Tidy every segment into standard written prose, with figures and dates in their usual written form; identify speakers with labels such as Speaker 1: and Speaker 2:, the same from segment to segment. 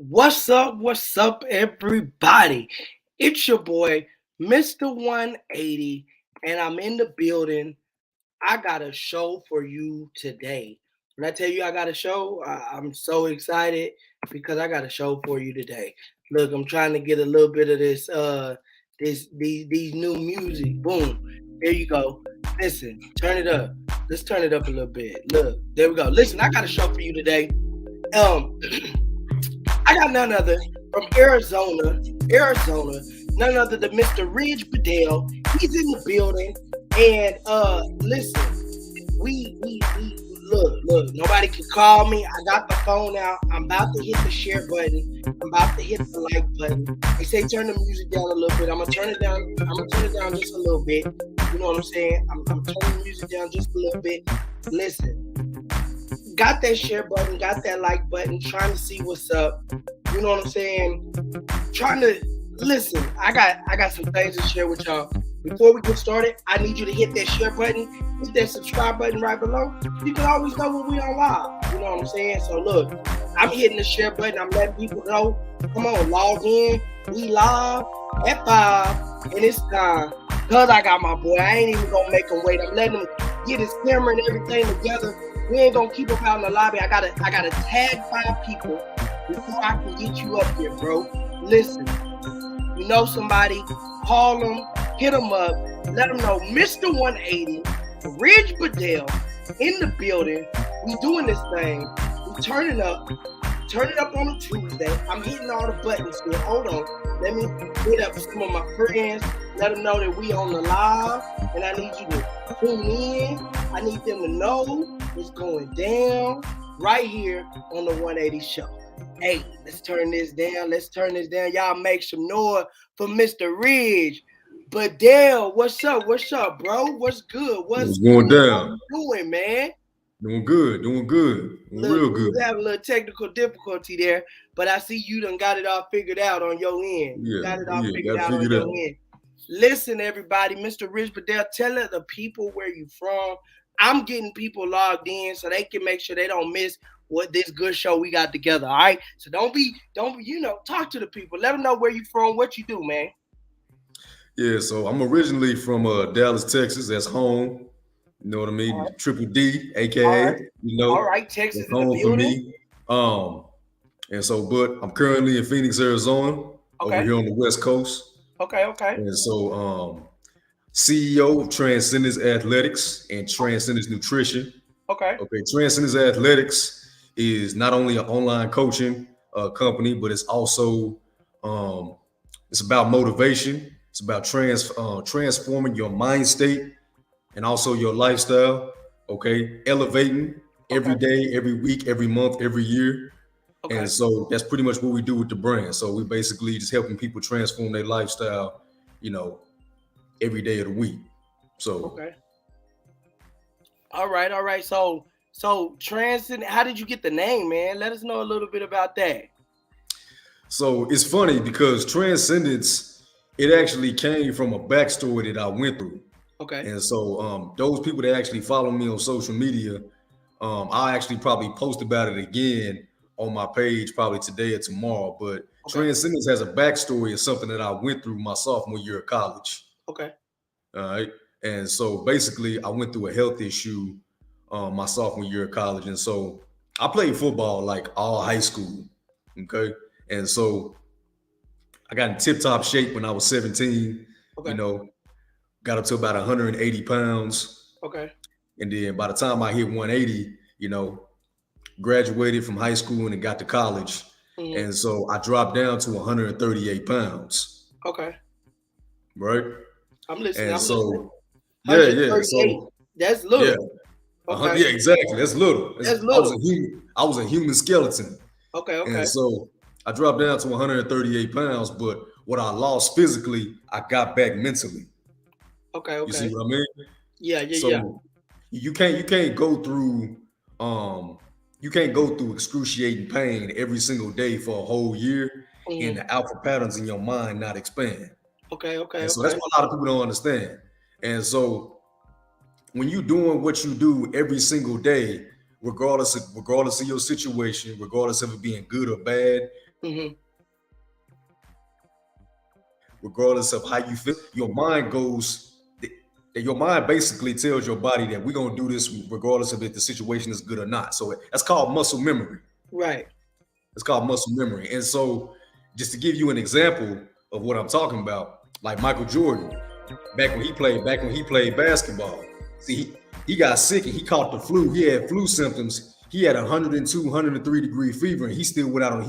Speaker 1: What's up, everybody? It's your boy, Mr. 180, and I'm in the building. I got a show for you today. When I tell you I got a show, I'm so excited because I got a show for you today. Look, I'm trying to get a little bit of these new music. Boom, there you go. Listen, turn it up. Let's turn it up a little bit. Look, there we go. Listen, I got a show for you today. Um, I got none other from Arizona, none other than Mr. Ridge Bedell. He's in the building. And listen, we look, nobody can call me. I got the phone out. I'm about to hit the share button. I'm about to hit the like button. They say turn the music down a little bit. I'm gonna turn it down. I'm gonna turn it down just a little bit. You know what I'm saying? I'm turning the music down just a little bit. Listen. Got that share button, got that like button, trying to see what's up. You know what I'm saying? Trying to listen. I got some things to share with y'all. Before we get started, I need you to hit that share button, hit that subscribe button right below. You can always know when we on live. You know what I'm saying? So look, I'm hitting the share button. I'm letting people know. Come on, log in. We live at 5, and it's time. Cause I got my boy. I ain't even gonna make him wait. I'm letting him get his camera and everything together. We ain't gonna keep him out in the lobby. I gotta tag 5 people before I can get you up here, bro. Listen, you know somebody, call them, hit them up, let them know Mr. 180, Ridge Bedell in the building. We doing this thing. We turning up on a Tuesday. I'm hitting all the buttons here. Hold on. Let me hit up some of my friends. Let them know that we on the live, and I need you to tune in. I need them to know it's going down right here on the 180 show. Hey, let's turn this down. Y'all make some noise for Mr. Ridge. Bedell, what's up, bro? What's good?
Speaker 2: What's going down?
Speaker 1: What you doing, man?
Speaker 2: Doing good. Real good.
Speaker 1: We have a little technical difficulty there, but I see you done got it all figured out on your end.
Speaker 2: Yeah,
Speaker 1: Got it all figured out on your end. Listen, everybody, Mr. Ridge Bedell, tell the people where you from. I'm getting people logged in so they can make sure they don't miss what this good show we got together. All right. So don't be, talk to the people. Let them know where you from, what you do, man.
Speaker 2: Yeah, so I'm originally from Dallas, Texas. That's home. You know what I mean? Right. Triple D, aka,
Speaker 1: all right, Texas
Speaker 2: home
Speaker 1: in the building.
Speaker 2: For me. And so, but I'm currently in Phoenix, Arizona, over here on the West Coast.
Speaker 1: Okay.
Speaker 2: And so, CEO of Transcendence Athletics and Transcendence Nutrition.
Speaker 1: Okay.
Speaker 2: Transcendence Athletics is not only an online coaching company, but it's also it's about motivation. It's about transforming your mind state and also your lifestyle. Elevating every day, every week, every month, every year. And so that's pretty much what we do with the brand. So we basically just helping people transform their lifestyle, every day of the week. So
Speaker 1: all right. So Transcendence, how did you get the name, man? Let us know a little bit about that.
Speaker 2: So it's funny because Transcendence, it actually came from a backstory that I went through. And so those people that actually follow me on social media, I'll actually probably post about it again on my page probably today or tomorrow. But Transcendence has a backstory of something that I went through my sophomore year of college. All right. And so basically I went through a health issue my sophomore year of college. And so I played football like all high school. And so I got in tip-top shape when I was 17, got up to about 180 pounds. And then by the time I hit 180, graduated from high school and got to college. And so I dropped down to 138 pounds. Right?
Speaker 1: I'm listening.
Speaker 2: And so,
Speaker 1: yeah. So that's little.
Speaker 2: Yeah, exactly. That's little. I was a human skeleton. And so I dropped down to 138 pounds, but what I lost physically, I got back mentally. You see what I mean?
Speaker 1: Yeah.
Speaker 2: So you can't go through excruciating pain every single day for a whole year and the alpha patterns in your mind not expand. And so that's what a lot of people don't understand. And so when you're doing what you do every single day, regardless of your situation, regardless of it being good or bad,
Speaker 1: Mm-hmm.
Speaker 2: Regardless of how you feel, your mind basically tells your body that we're gonna do this regardless of if the situation is good or not. So that's called muscle memory.
Speaker 1: Right.
Speaker 2: It's called muscle memory. And so, just to give you an example of what I'm talking about, like Michael Jordan, back when he played basketball. See, he got sick and he caught the flu. He had flu symptoms. He had 102, 103 degree fever, and he still went out on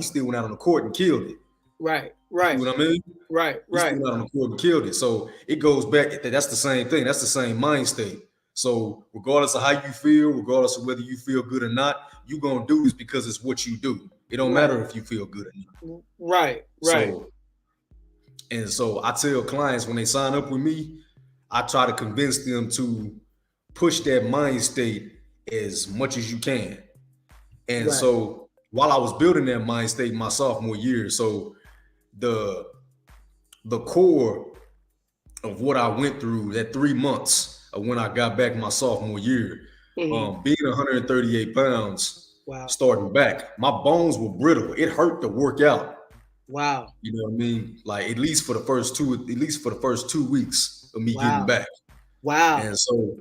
Speaker 2: the court and killed it.
Speaker 1: Right.
Speaker 2: You know what I mean?
Speaker 1: Right.
Speaker 2: He still went out on the court and killed it. So it goes back. That's the same thing. That's the same mind state. So regardless of how you feel, regardless of whether you feel good or not, you're gonna do this because it's what you do. It don't matter if you feel good or not.
Speaker 1: Right.
Speaker 2: So I tell clients when they sign up with me, I try to convince them to push that mind state as much as you can. And so while I was building that mind state my sophomore year, so the core of what I went through that 3 months of when I got back my sophomore year, being 138 pounds, starting back, my bones were brittle. It hurt to work out.
Speaker 1: Wow.
Speaker 2: You know what I mean? Like at least for the first 2 weeks of me getting back.
Speaker 1: Wow.
Speaker 2: And so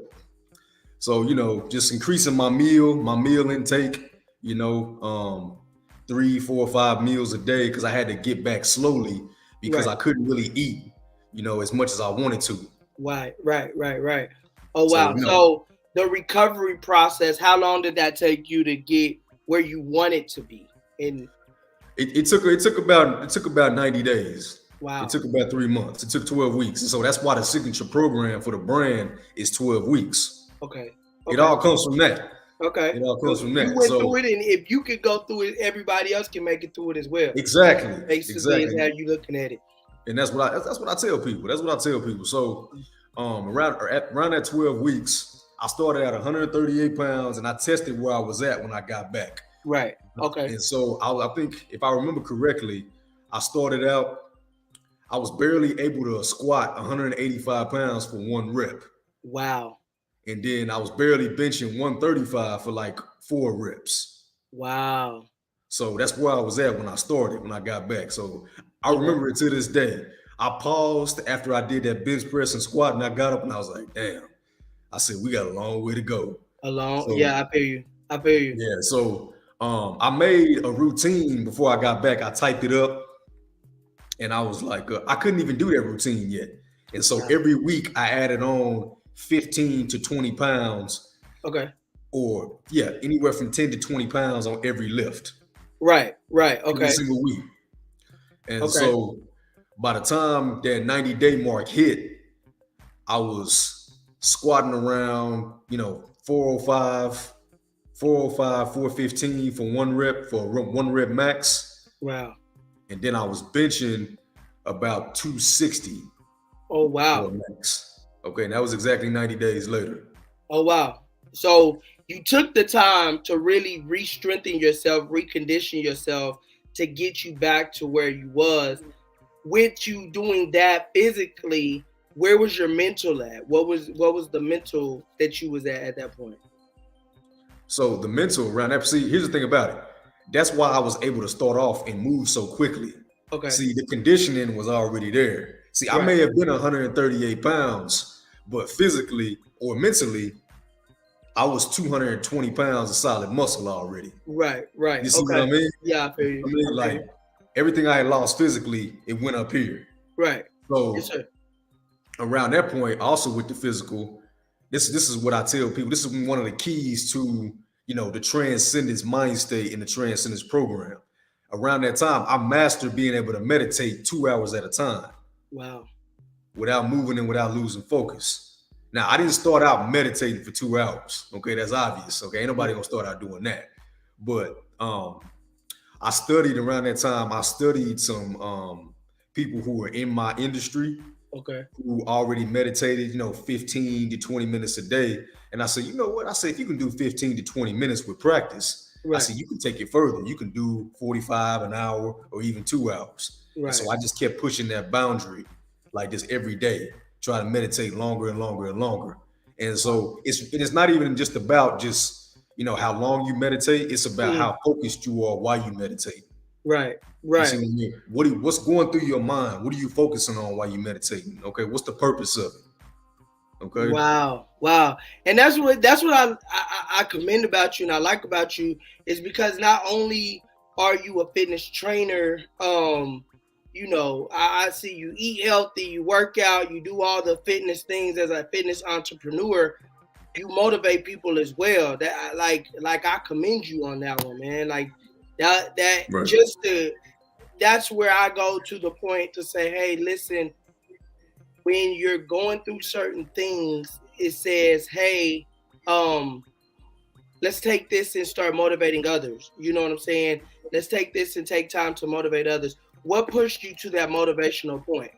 Speaker 2: you know, just increasing my meal intake, you know, 3, 4, 5 meals a day because I had to get back slowly because I couldn't really eat, you know, as much as I wanted to.
Speaker 1: Right. Oh wow. So the recovery process, how long did that take you to get where you wanted to be?
Speaker 2: It took about 90 days.
Speaker 1: Wow.
Speaker 2: It took about 3 months. It took 12 weeks. And so that's why the signature program for the brand is 12 weeks.
Speaker 1: Okay.
Speaker 2: It all comes from that.
Speaker 1: Okay.
Speaker 2: It all comes from that.
Speaker 1: You went through it, and if you could go through it, everybody else can make it through it as well.
Speaker 2: Exactly.
Speaker 1: Basically, is how you looking at it.
Speaker 2: And that's what I tell people. So around that 12 weeks, I started at 138 pounds and I tested where I was at when I got back.
Speaker 1: Right. Okay.
Speaker 2: And so I think if I remember correctly, I started out, I was barely able to squat 185 pounds for 1 rep.
Speaker 1: Wow.
Speaker 2: And then I was barely benching 135 for like 4 reps.
Speaker 1: Wow.
Speaker 2: So that's where I was at when I got back. So I remember it to this day. I paused after I did that bench press and squat, and I got up and I was like, damn. I said, we got a long way to go.
Speaker 1: Yeah, I feel you.
Speaker 2: Yeah, so I made a routine before I got back. I typed it up, and I was like, I couldn't even do that routine yet. And so every week I added on 15 to 20 pounds.
Speaker 1: Okay.
Speaker 2: Or anywhere from 10 to 20 pounds on every lift.
Speaker 1: Right. Okay.
Speaker 2: Every single week. And so by the time that 90-day mark hit, I was squatting around, 405, 415 for 1 rep, for 1 rep max.
Speaker 1: Wow.
Speaker 2: And then I was benching about 260.
Speaker 1: Oh, wow.
Speaker 2: For max. Okay, and that was exactly 90 days later.
Speaker 1: Oh, wow. So you took the time to really re-strengthen yourself, recondition yourself to get you back to where you was. With you doing that physically, where was your mental at? What was the mental that you was at that point?
Speaker 2: So the mental around that, see, here's the thing about it. That's why I was able to start off and move so quickly.
Speaker 1: Okay.
Speaker 2: See, the conditioning was already there. See, I may have been 138 pounds, but physically or mentally, I was 220 pounds of solid muscle already.
Speaker 1: Right.
Speaker 2: You see what I mean?
Speaker 1: Yeah, I feel you.
Speaker 2: I mean, like everything I had lost physically, it went up here.
Speaker 1: Right.
Speaker 2: So
Speaker 1: yes, sir.
Speaker 2: Around that point, also with the physical, this is what I tell people. This is one of the keys to, the Transcendence mind state in the Transcendence program. Around that time, I mastered being able to meditate 2 hours at a time.
Speaker 1: Wow.
Speaker 2: Without moving and without losing focus. Now, I didn't start out meditating for 2 hours. Okay, that's obvious. Okay, ain't nobody gonna start out doing that. But I studied around that time. I studied some people who were in my industry.
Speaker 1: Okay.
Speaker 2: Who already meditated, 15 to 20 minutes a day. And I said, you know what? I said, if you can do 15 to 20 minutes with practice, I said, you can take it further. You can do 45, an hour, or even 2 hours. Right. And so I just kept pushing that boundary like this every day, try to meditate longer and longer and longer. And so it's not even just about how long you meditate. It's about how focused you are while you meditate.
Speaker 1: Right.
Speaker 2: You see what I mean? What's going through your mind? What are you focusing on while you meditating? Okay, what's the purpose of it? Okay.
Speaker 1: Wow. And that's what I commend about you and I like about you is because not only are you a fitness trainer, you know, I see you eat healthy, you work out, you do all the fitness things as a fitness entrepreneur. You motivate people as well. That like I commend you on that one, man. Like that
Speaker 2: right.
Speaker 1: just that's where I go to the point to say, hey, listen, when you're going through certain things, it says, hey, let's take this and start motivating others. You know what I'm saying? Let's take this and take time to motivate others. What pushed you to that motivational point?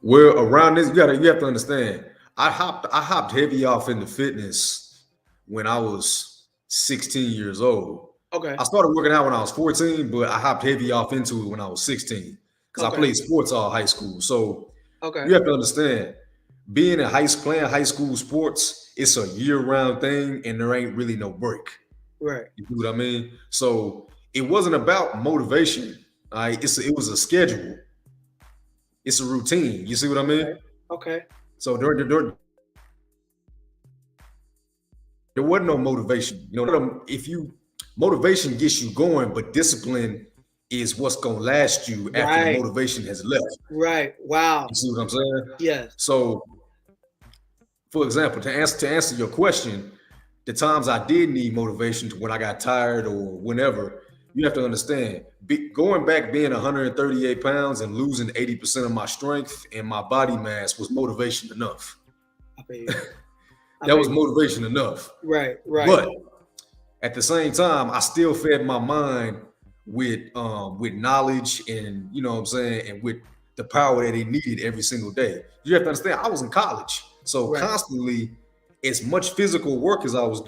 Speaker 2: Well, around this, you have to understand. I hopped heavy off into fitness when I was 16 years old.
Speaker 1: Okay.
Speaker 2: I started working out when I was 14, but I hopped heavy off into it when I was 16 because I played sports all high school. So you have to understand, being in playing high school sports, it's a year-round thing, and there ain't really no break.
Speaker 1: Right.
Speaker 2: You know what I mean? So it wasn't about motivation. It was a schedule. It's a routine. You see what I mean?
Speaker 1: Okay.
Speaker 2: So there wasn't no motivation. You know, motivation gets you going, but discipline is what's gonna last you after the motivation has left.
Speaker 1: Right. Wow.
Speaker 2: You see what I'm saying?
Speaker 1: Yes.
Speaker 2: So, for example, to answer your question, the times I did need motivation when I got tired or whenever, you have to understand, going back being 138 pounds and losing 80% of my strength and my body mass was motivation enough. That was motivation enough.
Speaker 1: Right.
Speaker 2: But at the same time, I still fed my mind with knowledge and, you know what I'm saying, and with the power that it needed every single day. You have to understand, I was in college. So constantly, as much physical work as I was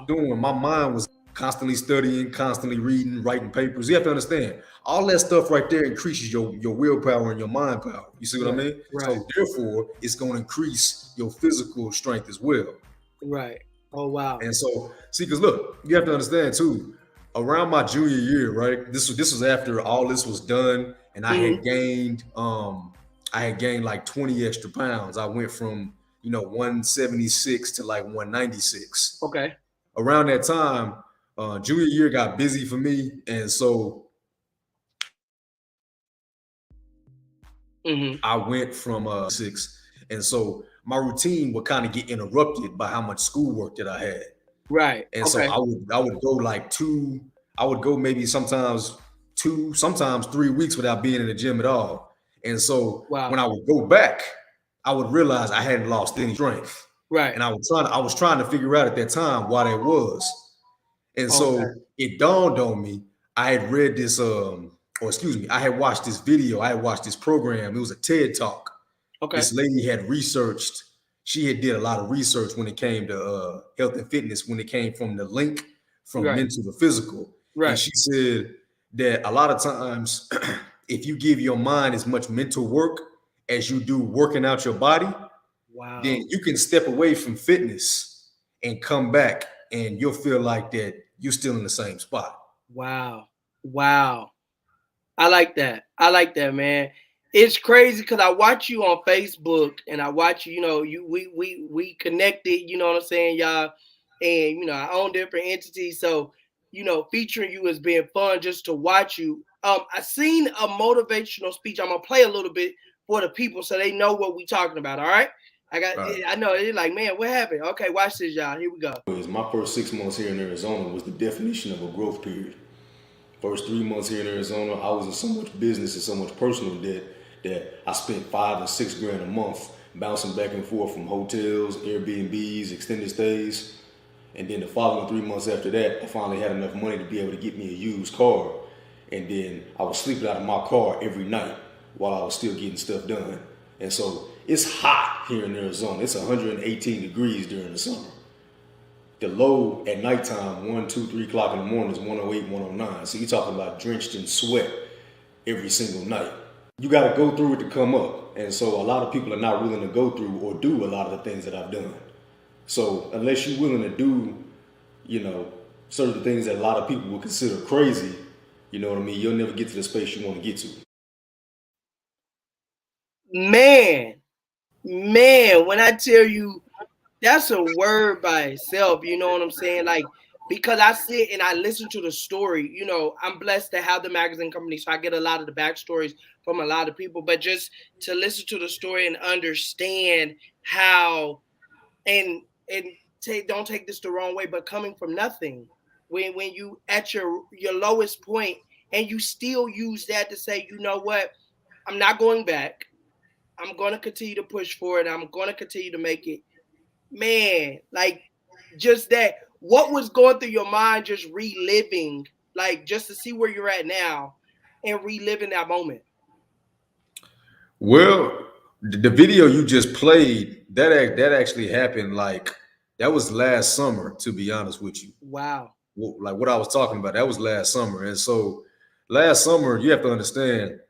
Speaker 2: doing, my mind was constantly studying, constantly reading, writing papers. You have to understand, all that stuff right there increases your willpower and your mind power. You see what I mean? So therefore, it's going to increase your physical strength as well.
Speaker 1: Right. Oh, wow.
Speaker 2: And so, see, because look, you have to understand too, around my junior year, right? This was after all this was done, and I had gained like 20 extra pounds. I went from 176 to like 196.
Speaker 1: Okay.
Speaker 2: Around that time, junior year got busy for me, and so I went from 6, and so my routine would kind of get interrupted by how much schoolwork that I had.
Speaker 1: Right.
Speaker 2: And so I would go like I would go maybe sometimes 2, sometimes 3 weeks without being in the gym at all. And so when I would go back, I would realize I hadn't lost any strength.
Speaker 1: Right.
Speaker 2: And I was trying to figure out at that time why that was. And so it dawned on me. I had read this, I had watched this video. I had watched this program. It was a TED Talk. Okay. This lady had researched. She had did a lot of research when it came to health and fitness, when it came from the link from mental to physical. Right. And she said that a lot of times, if you give your mind as much mental work as you do working out your body, then you can step away from fitness and come back and you'll feel like that you're still in the same spot.
Speaker 1: Wow. I like that, man. It's crazy because I watch you on Facebook and I watch you, we connected, you know what I'm saying, y'all? And, I own different entities. So, featuring you has been fun just to watch you. I seen a motivational speech. I'm going to play a little bit for the people so they know what we talking about, all right? I know they're like, man, what happened? Okay, watch this, y'all. Here we go.
Speaker 2: My first 6 months here in Arizona was the definition of a growth period. First 3 months here in Arizona, I was in so much business and so much personal debt that I spent $5,000 and $6,000 a month bouncing back and forth from hotels, Airbnbs, extended stays. And then the following 3 months after that, I finally had enough money to be able to get me a used car. And then I was sleeping out of my car every night while I was still getting stuff done. And so it's hot here in Arizona. It's 118 degrees during the summer. The low at nighttime, 1, 2, 3 o'clock in the morning is 108, 109. So you're talking about drenched in sweat every single night. You got to go through it to come up. And so a lot of people are not willing to go through or do a lot of the things that I've done. So unless you're willing to do, certain things that a lot of people would consider crazy, you know what I mean? You'll never get to the space you want to get to.
Speaker 1: Man, when I tell you, that's a word by itself. You know what I'm saying? Like, because I sit and I listen to the story, you know, I'm blessed to have the magazine company, so I get a lot of the backstories from a lot of people. But just to listen to the story and understand how, and don't take this the wrong way, but coming from nothing, when you at your lowest point, and you still use that to say, you know what, I'm not going back. I'm going to continue to push for it. I'm going to continue to make it. Man, like, just that. What was going through your mind just reliving, like, just to see where you're at now and reliving that moment?
Speaker 2: Well, the video you just played, that actually happened like that was last summer, to be honest with you.
Speaker 1: Wow.
Speaker 2: Like what I was talking about, that was last summer. And so last summer, you have to understand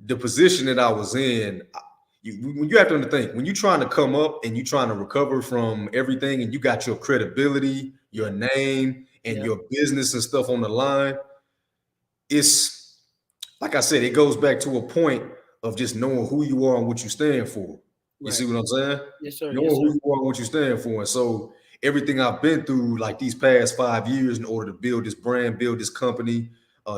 Speaker 2: the position that I was in. You have to think when you're trying to come up and you're trying to recover from everything, and you got your credibility, your name, and your business and stuff on the line. It's like I said, it goes back to a point of just knowing who you are and what you stand for. You see what I'm saying?
Speaker 1: Yes, sir.
Speaker 2: Knowing who you are and what you stand for. And so everything I've been through, like these past 5 years, in order to build this brand, build this company,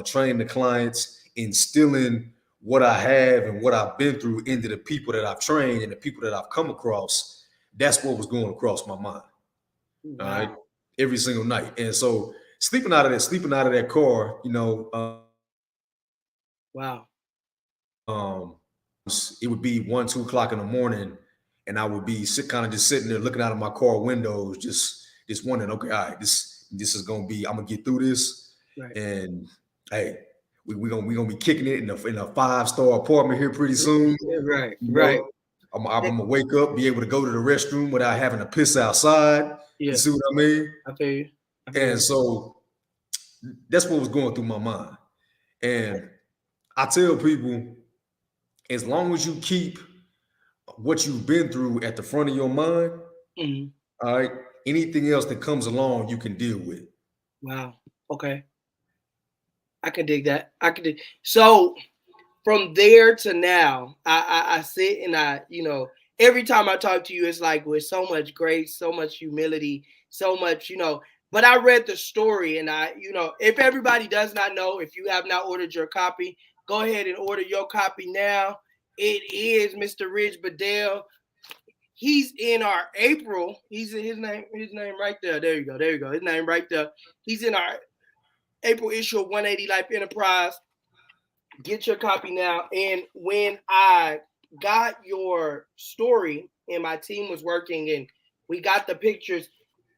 Speaker 2: train the clients, instilling what I have and what I've been through into the people that I've trained and the people that I've come across, that's what was going across my mind.
Speaker 1: Wow.
Speaker 2: All right. Every single night. And so sleeping out of that car, you know,
Speaker 1: wow.
Speaker 2: It would be 1, 2 o'clock in the morning, and I would be kind of just sitting there looking out of my car windows, just wondering, okay, all right, this is gonna be, I'm gonna get through this, and hey, we gonna be kicking it in a 5-star apartment here pretty soon.
Speaker 1: Right.
Speaker 2: I'm gonna wake up, be able to go to the restroom without having to piss outside. You see what I mean?
Speaker 1: I feel you.
Speaker 2: And so that's what was going through my mind. And I tell people, as long as you keep what you've been through at the front of your mind, all right, anything else that comes along, you can deal with.
Speaker 1: Wow. Okay. I can dig that. So from there to now, I sit and every time I talk to you, it's like with so much grace, so much humility, so much, but I read the story, and if everybody does not know, if you have not ordered your copy, go ahead and order your copy now. It is Mr. Ridge Bedell. He's in our April. He's in his name right there. There you go. His name right there. He's in our April issue of 180 Life Enterprise. Get your copy now. And when I got your story and my team was working and we got the pictures,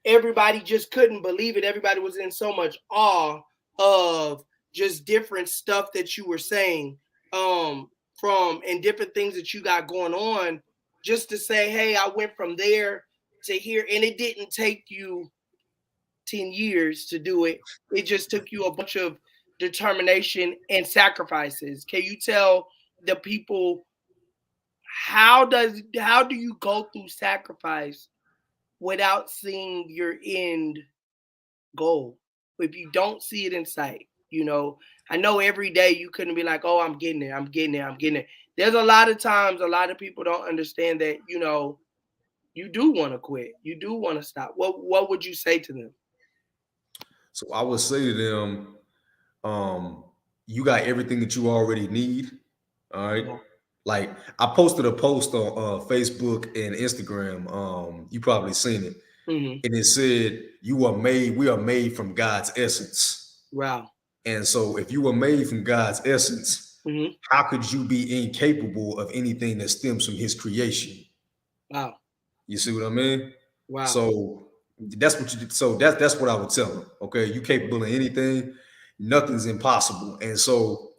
Speaker 1: everybody just couldn't believe it. Everybody was in so much awe of just different stuff that you were saying from and different things that you got going on, just to say, hey, I went from there to here. And it didn't take you 10 years to do it. It just took you a bunch of determination and sacrifices. Can you tell the people how do you go through sacrifice without seeing your end goal? If you don't see it in sight, I know every day you couldn't be like, oh, I'm getting there. There's a lot of times a lot of people don't understand that, you do want to quit. You do want to stop. What would you say to them?
Speaker 2: So I would say to them, you got everything that you already need. All right. Yeah. Like I posted a post on Facebook and Instagram. You probably seen it. And it said, we are made from God's essence.
Speaker 1: Wow.
Speaker 2: And so if you were made from God's essence, how could you be incapable of anything that stems from his creation?
Speaker 1: Wow.
Speaker 2: You see what I mean?
Speaker 1: Wow.
Speaker 2: So that's what I would tell them. Okay, you capable of anything, nothing's impossible. And so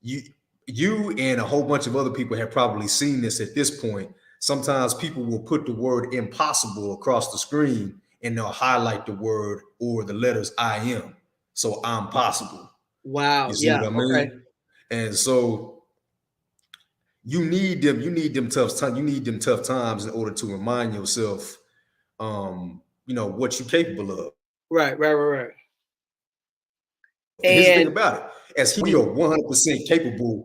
Speaker 2: you and a whole bunch of other people have probably seen this at this point. Sometimes people will put the word impossible across the screen and they'll highlight the word or the letters I am. So I'm possible.
Speaker 1: Wow.
Speaker 2: You see what I mean? Okay. And so you need them tough times in order to remind yourself what you're capable of.
Speaker 1: Right.
Speaker 2: And here's the thing about it: as we are 100% capable,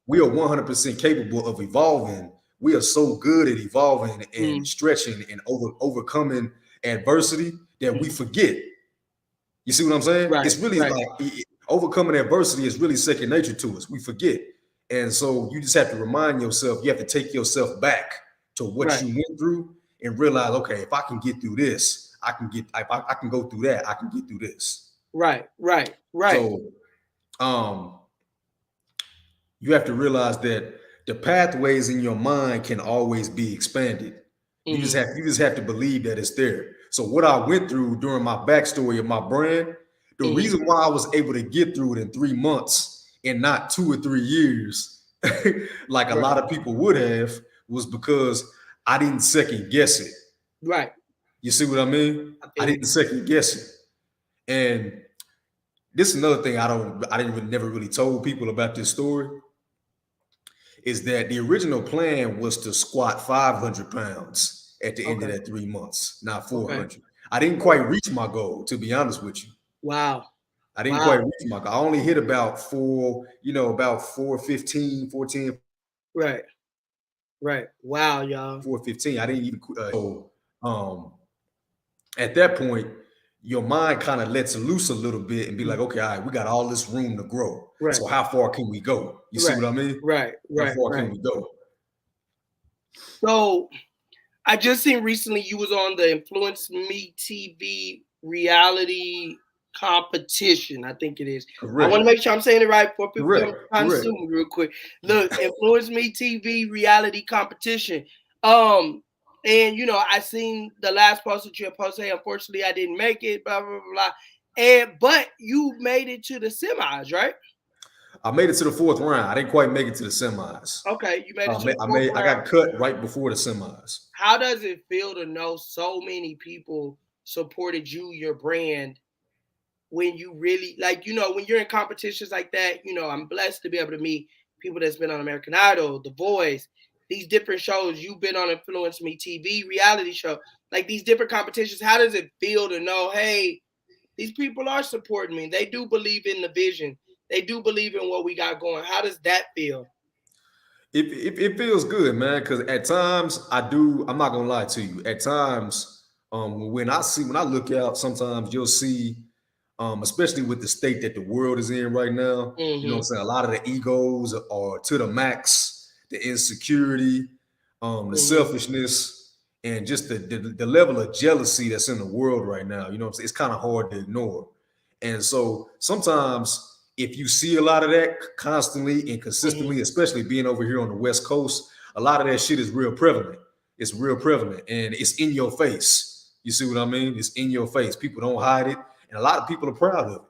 Speaker 2: we are 100% capable of evolving. We are so good at evolving and stretching and overcoming adversity that we forget. You see what I'm saying?
Speaker 1: Right,
Speaker 2: it's really like overcoming adversity is really second nature to us. We forget. And so you just have to remind yourself, you have to take yourself back to what you went through and realize, okay, if I can get through this, I can go through that, I can get through this.
Speaker 1: Right.
Speaker 2: So you have to realize that the pathways in your mind can always be expanded. You just have to believe that it's there. So what I went through during my backstory of my brand, the reason why I was able to get through it in 3 months and not 2 or 3 years, like a lot of people would have, was because I didn't second guess it.
Speaker 1: Right.
Speaker 2: You see what I mean? I didn't second guess it. And this is another thing never really told people about this story, is that the original plan was to squat 500 pounds at the end of that 3 months, not 400. Okay. I didn't quite reach my goal, to be honest with you.
Speaker 1: Wow.
Speaker 2: I didn't quite reach my goal. I only hit about 415, 14.
Speaker 1: Right. Wow, y'all.
Speaker 2: 415. I didn't even at that point, your mind kind of lets loose a little bit and be like, okay, all right, we got all this room to grow. Right. So how far can we go? You see what I mean?
Speaker 1: Right.
Speaker 2: How far can we go?
Speaker 1: So I just seen recently you was on the Influence Me TV reality competition. I think it is. Correct. I want to make sure I'm saying it right for people to consume real quick. Look, Influence Me TV reality competition. And I seen the last post that you posted. Hey, unfortunately, I didn't make it. Blah blah blah. But you made it to the semis, right?
Speaker 2: I made it to the 4th round. I didn't quite make it to the semis.
Speaker 1: Okay, you made it to the 4th round.
Speaker 2: I got cut right before the semis.
Speaker 1: How does it feel to know so many people supported you, your brand, when you really when you're in competitions like that? I'm blessed to be able to meet people that's been on American Idol, The Voice, these different shows. You've been on Influence Me TV reality show, like these different competitions. How does it feel to know, hey, these people are supporting me? They do believe in the vision. They do believe in what we got going. How does that feel?
Speaker 2: It feels good, man, because at times I'm not gonna lie to you. At times, when I look out, sometimes you'll see, especially with the state that the world is in right now, you know what I'm saying? A lot of the egos are to the max, the insecurity, the selfishness, and just the level of jealousy that's in the world right now. You know what I'm saying? It's kind of hard to ignore. And so sometimes, if you see a lot of that constantly and consistently, especially being over here on the West Coast, a lot of that shit is real prevalent. It's real prevalent and it's in your face. You see what I mean? It's in your face. People don't hide it. And a lot of people are proud of it.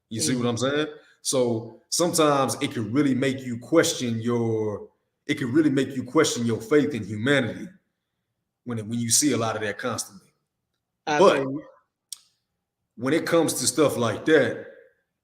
Speaker 2: You see what I'm saying? So sometimes it can really make you question your faith in humanity when you see a lot of that constantly. But when it comes to stuff like that,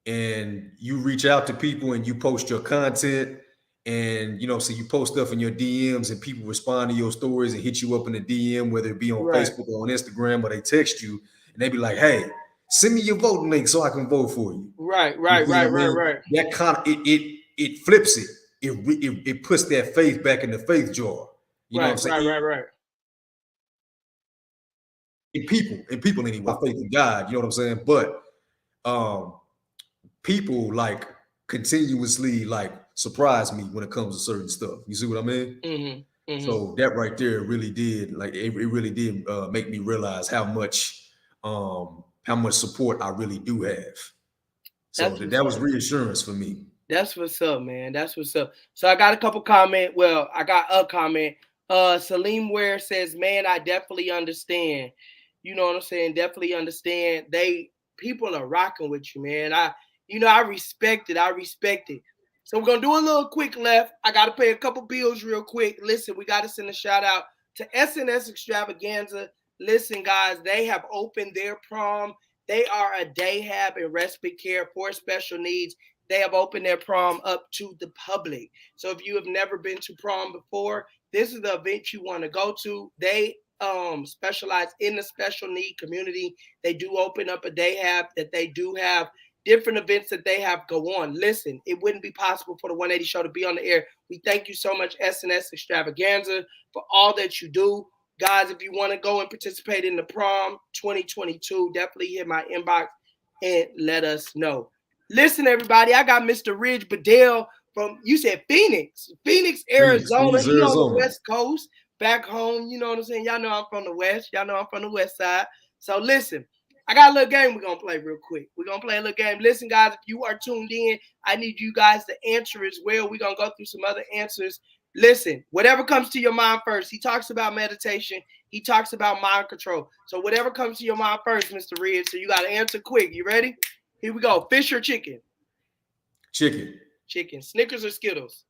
Speaker 2: and you reach out to people and you post your content, and so you post stuff in your DMs and people respond to your stories and hit you up in the DM, whether it be on Facebook or on Instagram, or they text you and they be like, hey, send me your voting link so I can vote for you.
Speaker 1: Right.
Speaker 2: That kind of it flips it. It puts that faith back in the faith jar. You know what I'm saying?
Speaker 1: Right.
Speaker 2: In people anyway, faith in God, you know what I'm saying? But people like continuously like surprise me when it comes to certain stuff. You see what I mean? So that right there really did, like, it really did make me realize how much support I really do have. So that was reassurance for me.
Speaker 1: That's what's up, man. That's what's up. So I got a couple comments. Well, I got a comment. Salim Ware says, man, I definitely understand. You know what I'm saying? Definitely understand. People are rocking with you, man. I respect it. So we're going to do a little quick left. I got to pay a couple bills real quick. Listen, we got to send a shout out to SNS Extravaganza. Listen, guys, they have opened their prom. They are a day hab and respite care for special needs. They have opened their prom up to the public. So if you have never been to prom before, this is the event you want to go to. They specialize in the special need community. They do open up a day hab that they do have different events that they have go on. Listen, it wouldn't be possible for the 180 show to be on the air. We thank you so much, SNS Extravaganza, for all that you do. Guys, if you want to go and participate in the prom 2022, definitely hit my inbox and let us know. Listen, everybody, I got Mr. Ridge Bedell from, you said Phoenix, Arizona.
Speaker 2: Phoenix,
Speaker 1: he on the West Coast, back home. You know what I'm saying? Y'all know I'm from the West. Y'all know I'm from the West side. So listen, I got a little game we're going to play real quick. We're going to play a little game. Listen, guys, if you are tuned in, I need you guys to answer as well. We're going to go through some other answers. Listen, whatever comes to your mind first. He talks about meditation. He talks about mind control. So whatever comes to your mind first, Mr. Ridge. So you got to answer quick. You ready? Here we go. Fish or chicken?
Speaker 2: Chicken.
Speaker 1: Chicken. Snickers or Skittles?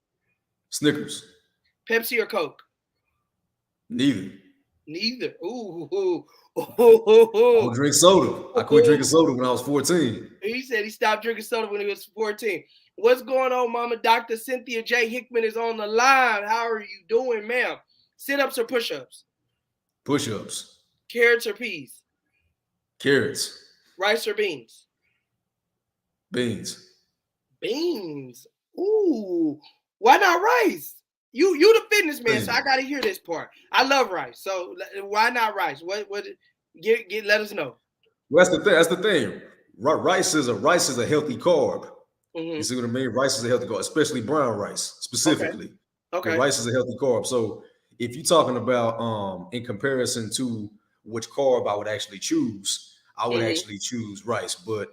Speaker 2: Snickers.
Speaker 1: Pepsi or Coke?
Speaker 2: Neither.
Speaker 1: Ooh.
Speaker 2: I don't drink soda. I quit drinking soda when I was 14.
Speaker 1: He said he stopped drinking soda when he was 14. What's going on, Mama? Dr. Cynthia J. Hickman is on the line. How are you doing, ma'am? Sit-ups or push-ups?
Speaker 2: Push-ups.
Speaker 1: Carrots or peas?
Speaker 2: Carrots.
Speaker 1: Rice or beans?
Speaker 2: Beans.
Speaker 1: Beans. Ooh. Why not rice? You the fitness man, so I gotta hear this part. I love rice, so why not rice? What let us know.
Speaker 2: Well, that's the thing. Rice is a healthy carb.
Speaker 1: Mm-hmm.
Speaker 2: You see what I mean? Rice is a healthy carb, especially brown rice, specifically. Okay. Rice is a healthy carb. So if you're talking about in comparison to which carb I would actually choose, I would actually choose rice. But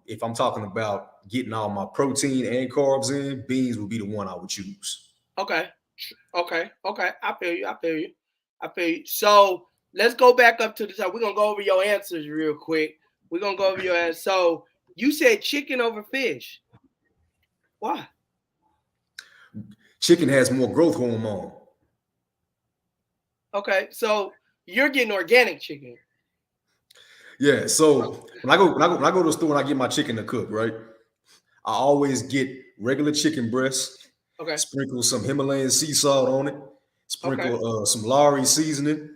Speaker 2: if I'm talking about getting all my protein and carbs in, beans would be the one I would choose.
Speaker 1: Okay. I feel you. So let's go back up to the top. We're gonna go over your answers real quick. We're gonna go over your answers. So you said chicken over fish. Why?
Speaker 2: Chicken has more growth hormone.
Speaker 1: Okay, so you're getting organic chicken.
Speaker 2: Yeah. So when I go to the store and I get my chicken to cook, right? I always get regular chicken breasts.
Speaker 1: Okay.
Speaker 2: Sprinkle some Himalayan sea salt on it. Sprinkle some Lowry seasoning,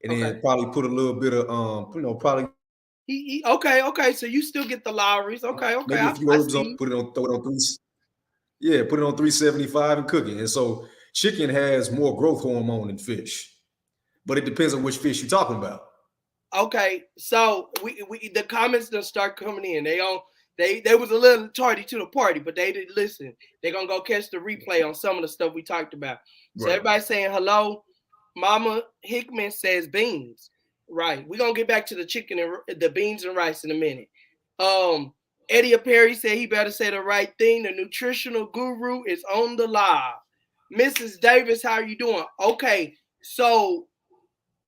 Speaker 2: and then probably put a little bit of probably.
Speaker 1: Okay. So you still get the Lowrys. Okay.
Speaker 2: Maybe a few herbs on. Throw it on 3. Yeah, put it on 375 and cook it. And so chicken has more growth hormone than fish, but it depends on which fish you're talking about.
Speaker 1: Okay, so we the comments don't start coming in. They was a little tardy to the party, but they didn't listen. They're gonna go catch the replay on some of the stuff we talked about. So everybody's saying hello. Mama Hickman says beans. Right. We're gonna get back to the chicken and the beans and rice in a minute. Eddie Perry said he better say the right thing. The nutritional guru is on the live. Mrs. Davis, how are you doing? Okay, so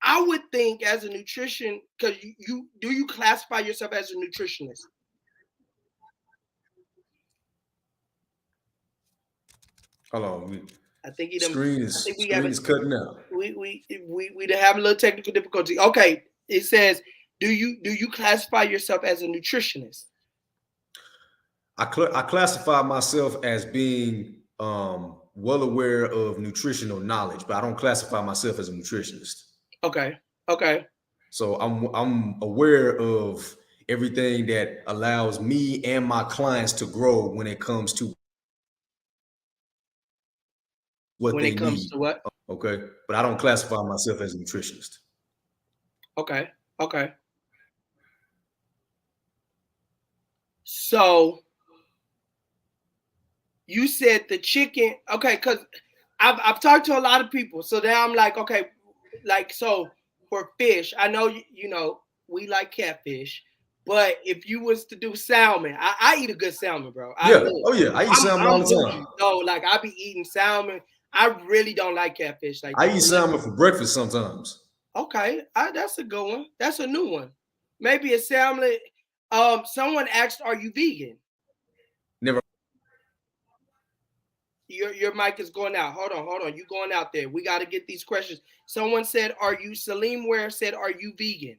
Speaker 1: I would think as a nutrition, because you classify yourself as a nutritionist?
Speaker 2: Hold on.
Speaker 1: I think
Speaker 2: screen is cutting out.
Speaker 1: We have a little technical difficulty. Okay, it says, do you classify yourself as a nutritionist?
Speaker 2: I classify myself as being well aware of nutritional knowledge, but I don't classify myself as a nutritionist.
Speaker 1: Okay.
Speaker 2: So I'm aware of everything that allows me and my clients to grow when it comes to what they need.
Speaker 1: To what?
Speaker 2: Okay. But I don't classify myself as a nutritionist.
Speaker 1: Okay. So you said the chicken, okay, because I've talked to a lot of people. So now I'm like, okay, like, so for fish, I know, we like catfish, but if you was to do salmon, I eat a good salmon, bro.
Speaker 2: I eat salmon all the time.
Speaker 1: So like I be eating salmon. I really don't like catfish. Like
Speaker 2: I eat salmon for breakfast sometimes.
Speaker 1: Okay, that's a good one. That's a new one. Maybe a salmon. Someone asked, "Are you vegan?"
Speaker 2: Never.
Speaker 1: Your mic is going out. Hold on. You going out there? We got to get these questions. Someone said, "Are you?" Salim Ware said, "Are you vegan?"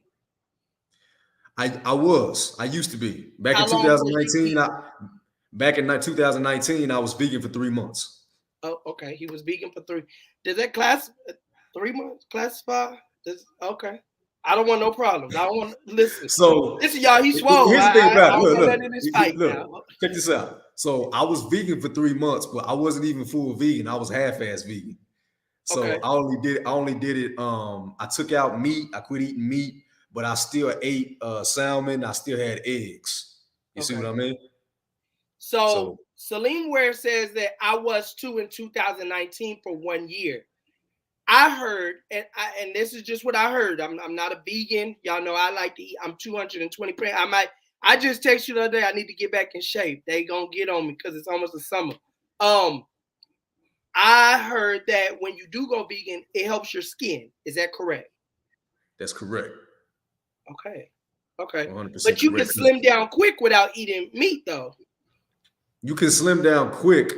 Speaker 2: I was. I used to be. Back in 2019. Back in 2019, I was vegan for 3 months.
Speaker 1: Oh, okay. He was vegan for 3. Does that class? 3 months classify. Okay. I don't want no problems. I don't want listen.
Speaker 2: So
Speaker 1: listen, y'all. He swole.
Speaker 2: here's the thing
Speaker 1: I
Speaker 2: about it.
Speaker 1: don't want nothing in this fight now.
Speaker 2: Check this out. So I was vegan for 3 months, but I wasn't even full vegan. I was half-ass vegan. So okay. I only did it. I took out meat. I quit eating meat, but I still ate salmon. I still had eggs. You see what I mean?
Speaker 1: So Salim Ware says that I was too in 2019 for 1 year. I heard, and this is just what I heard. I'm not a vegan. Y'all know I like to eat. I'm 220 pounds. I just texted you the other day. I need to get back in shape. They gonna get on me because it's almost the summer. I heard that when you do go vegan, it helps your skin. Is that correct?
Speaker 2: That's correct.
Speaker 1: Okay. 100% but you can slim down quick without eating meat, though.
Speaker 2: You can slim down quick.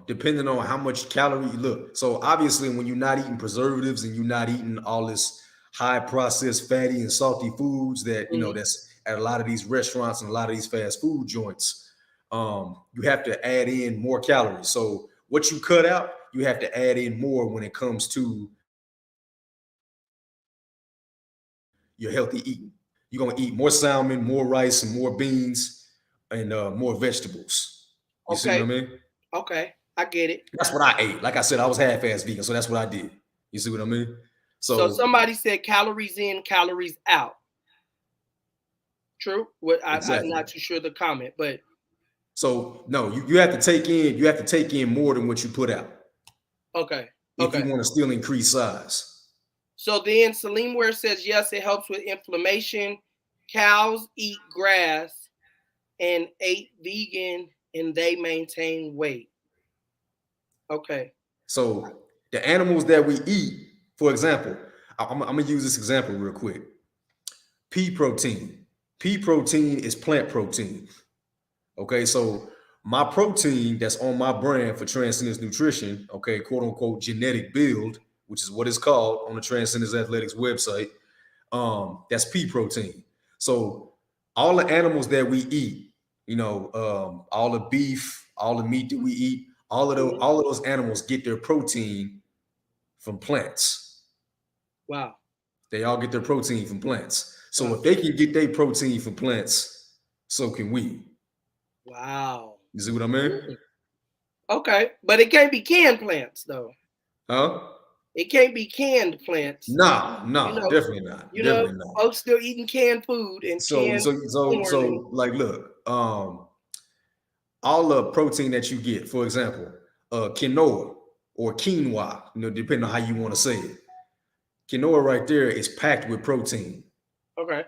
Speaker 2: Depending on how much calorie you look. So obviously when you're not eating preservatives and you're not eating all this high processed fatty and salty foods that, you know, that's at a lot of these restaurants and a lot of these fast food joints, you have to add in more calories. So what you cut out, you have to add in more when it comes to your healthy eating. You're going to eat more salmon, more rice, and more beans, and more vegetables. You see what I mean?
Speaker 1: Okay, I get it.
Speaker 2: That's what I ate. Like I said, I was half-ass vegan, so that's what I did. You see what I mean?
Speaker 1: So somebody said calories in, calories out. True. Exactly. I'm not too sure the comment, but
Speaker 2: so no, you have to take in more than what you put out.
Speaker 1: Okay.
Speaker 2: If you want to still increase size.
Speaker 1: So then Salim Ware says yes, it helps with inflammation. Cows eat grass and ate vegan and they maintain weight. Okay.
Speaker 2: So the animals that we eat, for example, I'm gonna use this example real quick. Pea protein. Pea protein is plant protein. Okay, so my protein that's on my brand for Transcendence Nutrition, okay, quote unquote genetic build, which is what it's called on the Transcendence Athletics website, that's pea protein. So all the animals that we eat, you know, all the beef, all the meat that we eat, all of those animals get their protein from plants.
Speaker 1: Wow.
Speaker 2: They all get their protein from plants. So if they can get their protein from plants, so can we.
Speaker 1: Wow.
Speaker 2: You see what I mean?
Speaker 1: Okay. But it can't be canned plants though.
Speaker 2: Huh?
Speaker 1: It can't be canned plants.
Speaker 2: No, definitely not.
Speaker 1: You know, folks still eating canned food and canned
Speaker 2: so like look, all the protein that you get, for example, quinoa or quinoa, you know, depending on how you want to say it. Quinoa right there is packed with protein.
Speaker 1: Okay.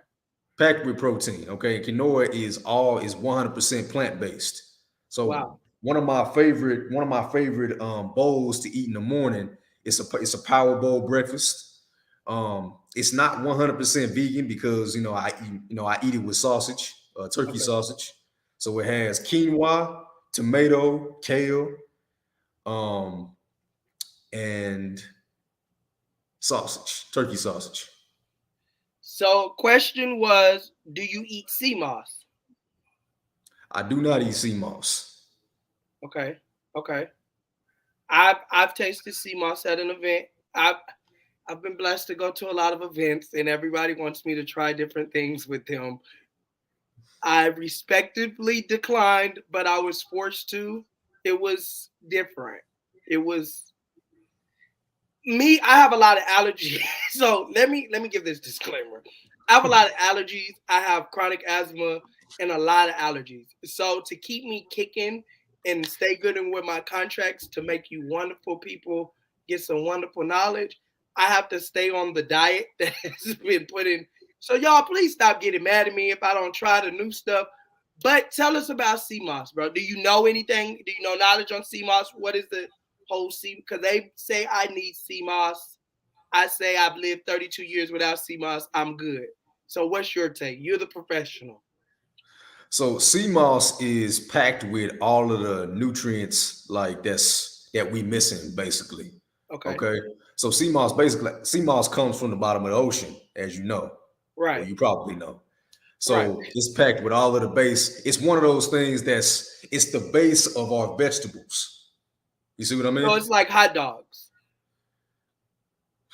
Speaker 2: Packed with protein. Okay. Quinoa is 100% plant-based. So one of my favorite bowls to eat in the morning, it's a power bowl breakfast. It's not 100% vegan because I eat it with sausage, turkey sausage. So it has quinoa, tomato, kale, and sausage, turkey sausage.
Speaker 1: So question was, do you eat sea moss?
Speaker 2: I do not eat sea moss.
Speaker 1: Okay. I've tasted sea moss at an event. I've been blessed to go to a lot of events and everybody wants me to try different things with them. I respectfully declined, but I was forced to. It was different. It was me. I have a lot of allergies. So let me give this disclaimer. I have a lot of allergies. I have chronic asthma and a lot of allergies. So to keep me kicking and stay good in with my contracts to make you wonderful people get some wonderful knowledge, I have to stay on the diet that has been put in. So y'all, please stop getting mad at me if I don't try the new stuff. But tell us about sea moss, bro. Do you know anything? Do you know knowledge on sea moss? What is the whole sea? Because they say I need sea moss. I say I've lived 32 years without sea moss. I'm good. So what's your take? You're the professional.
Speaker 2: So sea moss is packed with all of the nutrients that we missing basically. Okay. So sea moss comes from the bottom of the ocean, as you know.
Speaker 1: Right.
Speaker 2: Well, you probably know. So it's packed with all of the base. It's one of those things it's the base of our vegetables. You see what I mean?
Speaker 1: So it's like hot dogs.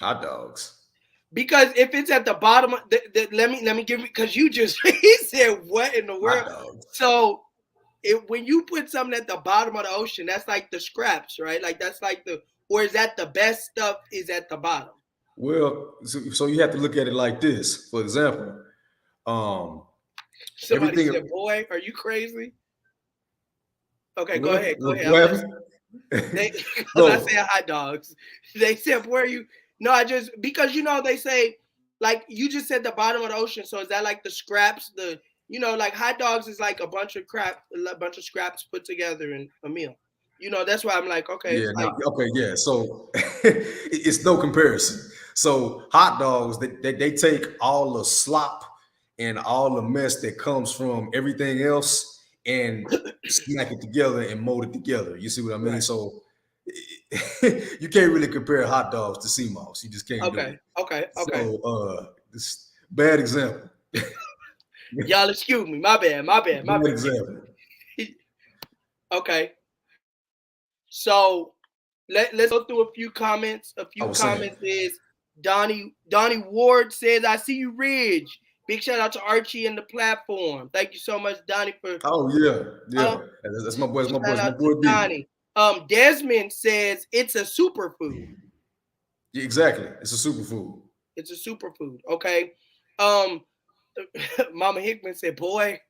Speaker 2: Hot dogs.
Speaker 1: Because if it's at the bottom, let me give you, because you just he said what in the world? So when you put something at the bottom of the ocean, that's like the scraps, right? Like that's like or is that the best stuff is at the bottom?
Speaker 2: Well, so you have to look at it like this. For example,
Speaker 1: somebody said, "Boy, are you crazy?" Okay, go ahead. Because I said hot dogs. They said, "Where are you?" No, because they say, like you just said, the bottom of the ocean. So is that like the scraps? Like hot dogs is like a bunch of scraps put together in a meal. That's why I'm like, okay,
Speaker 2: yeah. So it's no comparison. So hot dogs, they take all the slop and all the mess that comes from everything else and smack it together and mold it together. You see what I mean? Right. So you can't really compare hot dogs to sea moss. You just can't do it.
Speaker 1: Okay.
Speaker 2: So this bad example.
Speaker 1: Y'all excuse me. My bad. Bad example. Okay. So let's go through a few comments. Is Donnie Ward says, "I see you, Ridge. Big shout out to Archie and the platform. Thank you so much, Donnie, for."
Speaker 2: Oh yeah. That's my boy. That's my boy
Speaker 1: Donnie. Desmond says it's a superfood.
Speaker 2: Yeah, exactly. It's a superfood.
Speaker 1: It's a superfood. Okay. Mama Hickman said, "Boy,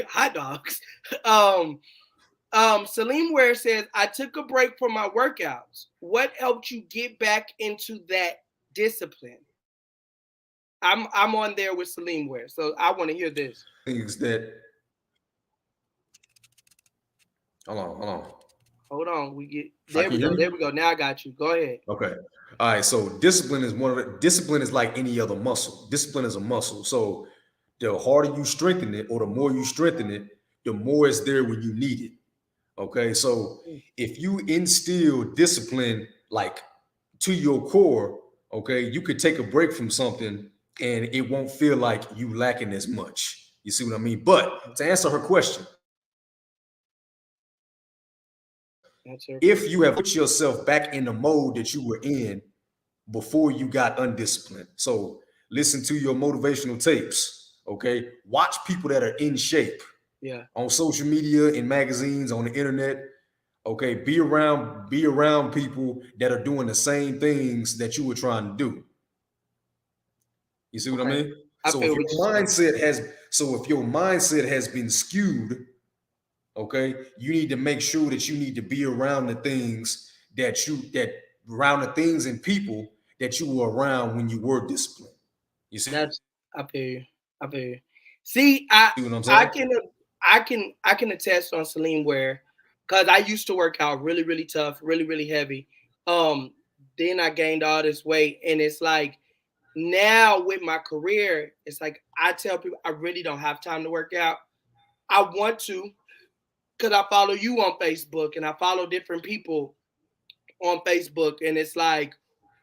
Speaker 1: hot dogs." Salim Ware says, "I took a break from my workouts. What helped you get back into that discipline?" I'm on there with Salim Ware, so I want to hear this.
Speaker 2: Things that. Hold on.
Speaker 1: There we go. Now I got you. Go ahead.
Speaker 2: Okay. All right. So discipline is like any other muscle. Discipline is a muscle. So the harder you strengthen it, or the more you strengthen it, the more it's there when you need it. Okay. So if you instill discipline like to your core, okay, you could take a break from something and it won't feel like you lacking as much. You see what I mean? But to answer her question, if you have put yourself back in the mode that you were in before you got undisciplined, so listen to your motivational tapes, okay? Watch people that are in shape, on social media, in magazines, on the internet, okay? Be around people that are doing the same things that you were trying to do. You see what I mean? So if your mindset has been skewed, okay, you need to make sure that you need to be around the things around the things and people that you were around when you were disciplined. You see?
Speaker 1: I feel you. See, I can attest on Salim Ware, because I used to work out really, really tough, really, really heavy. Then I gained all this weight, and it's like now with my career, it's like I tell people I really don't have time to work out. I want to, because I follow you on Facebook and I follow different people on Facebook, and it's like,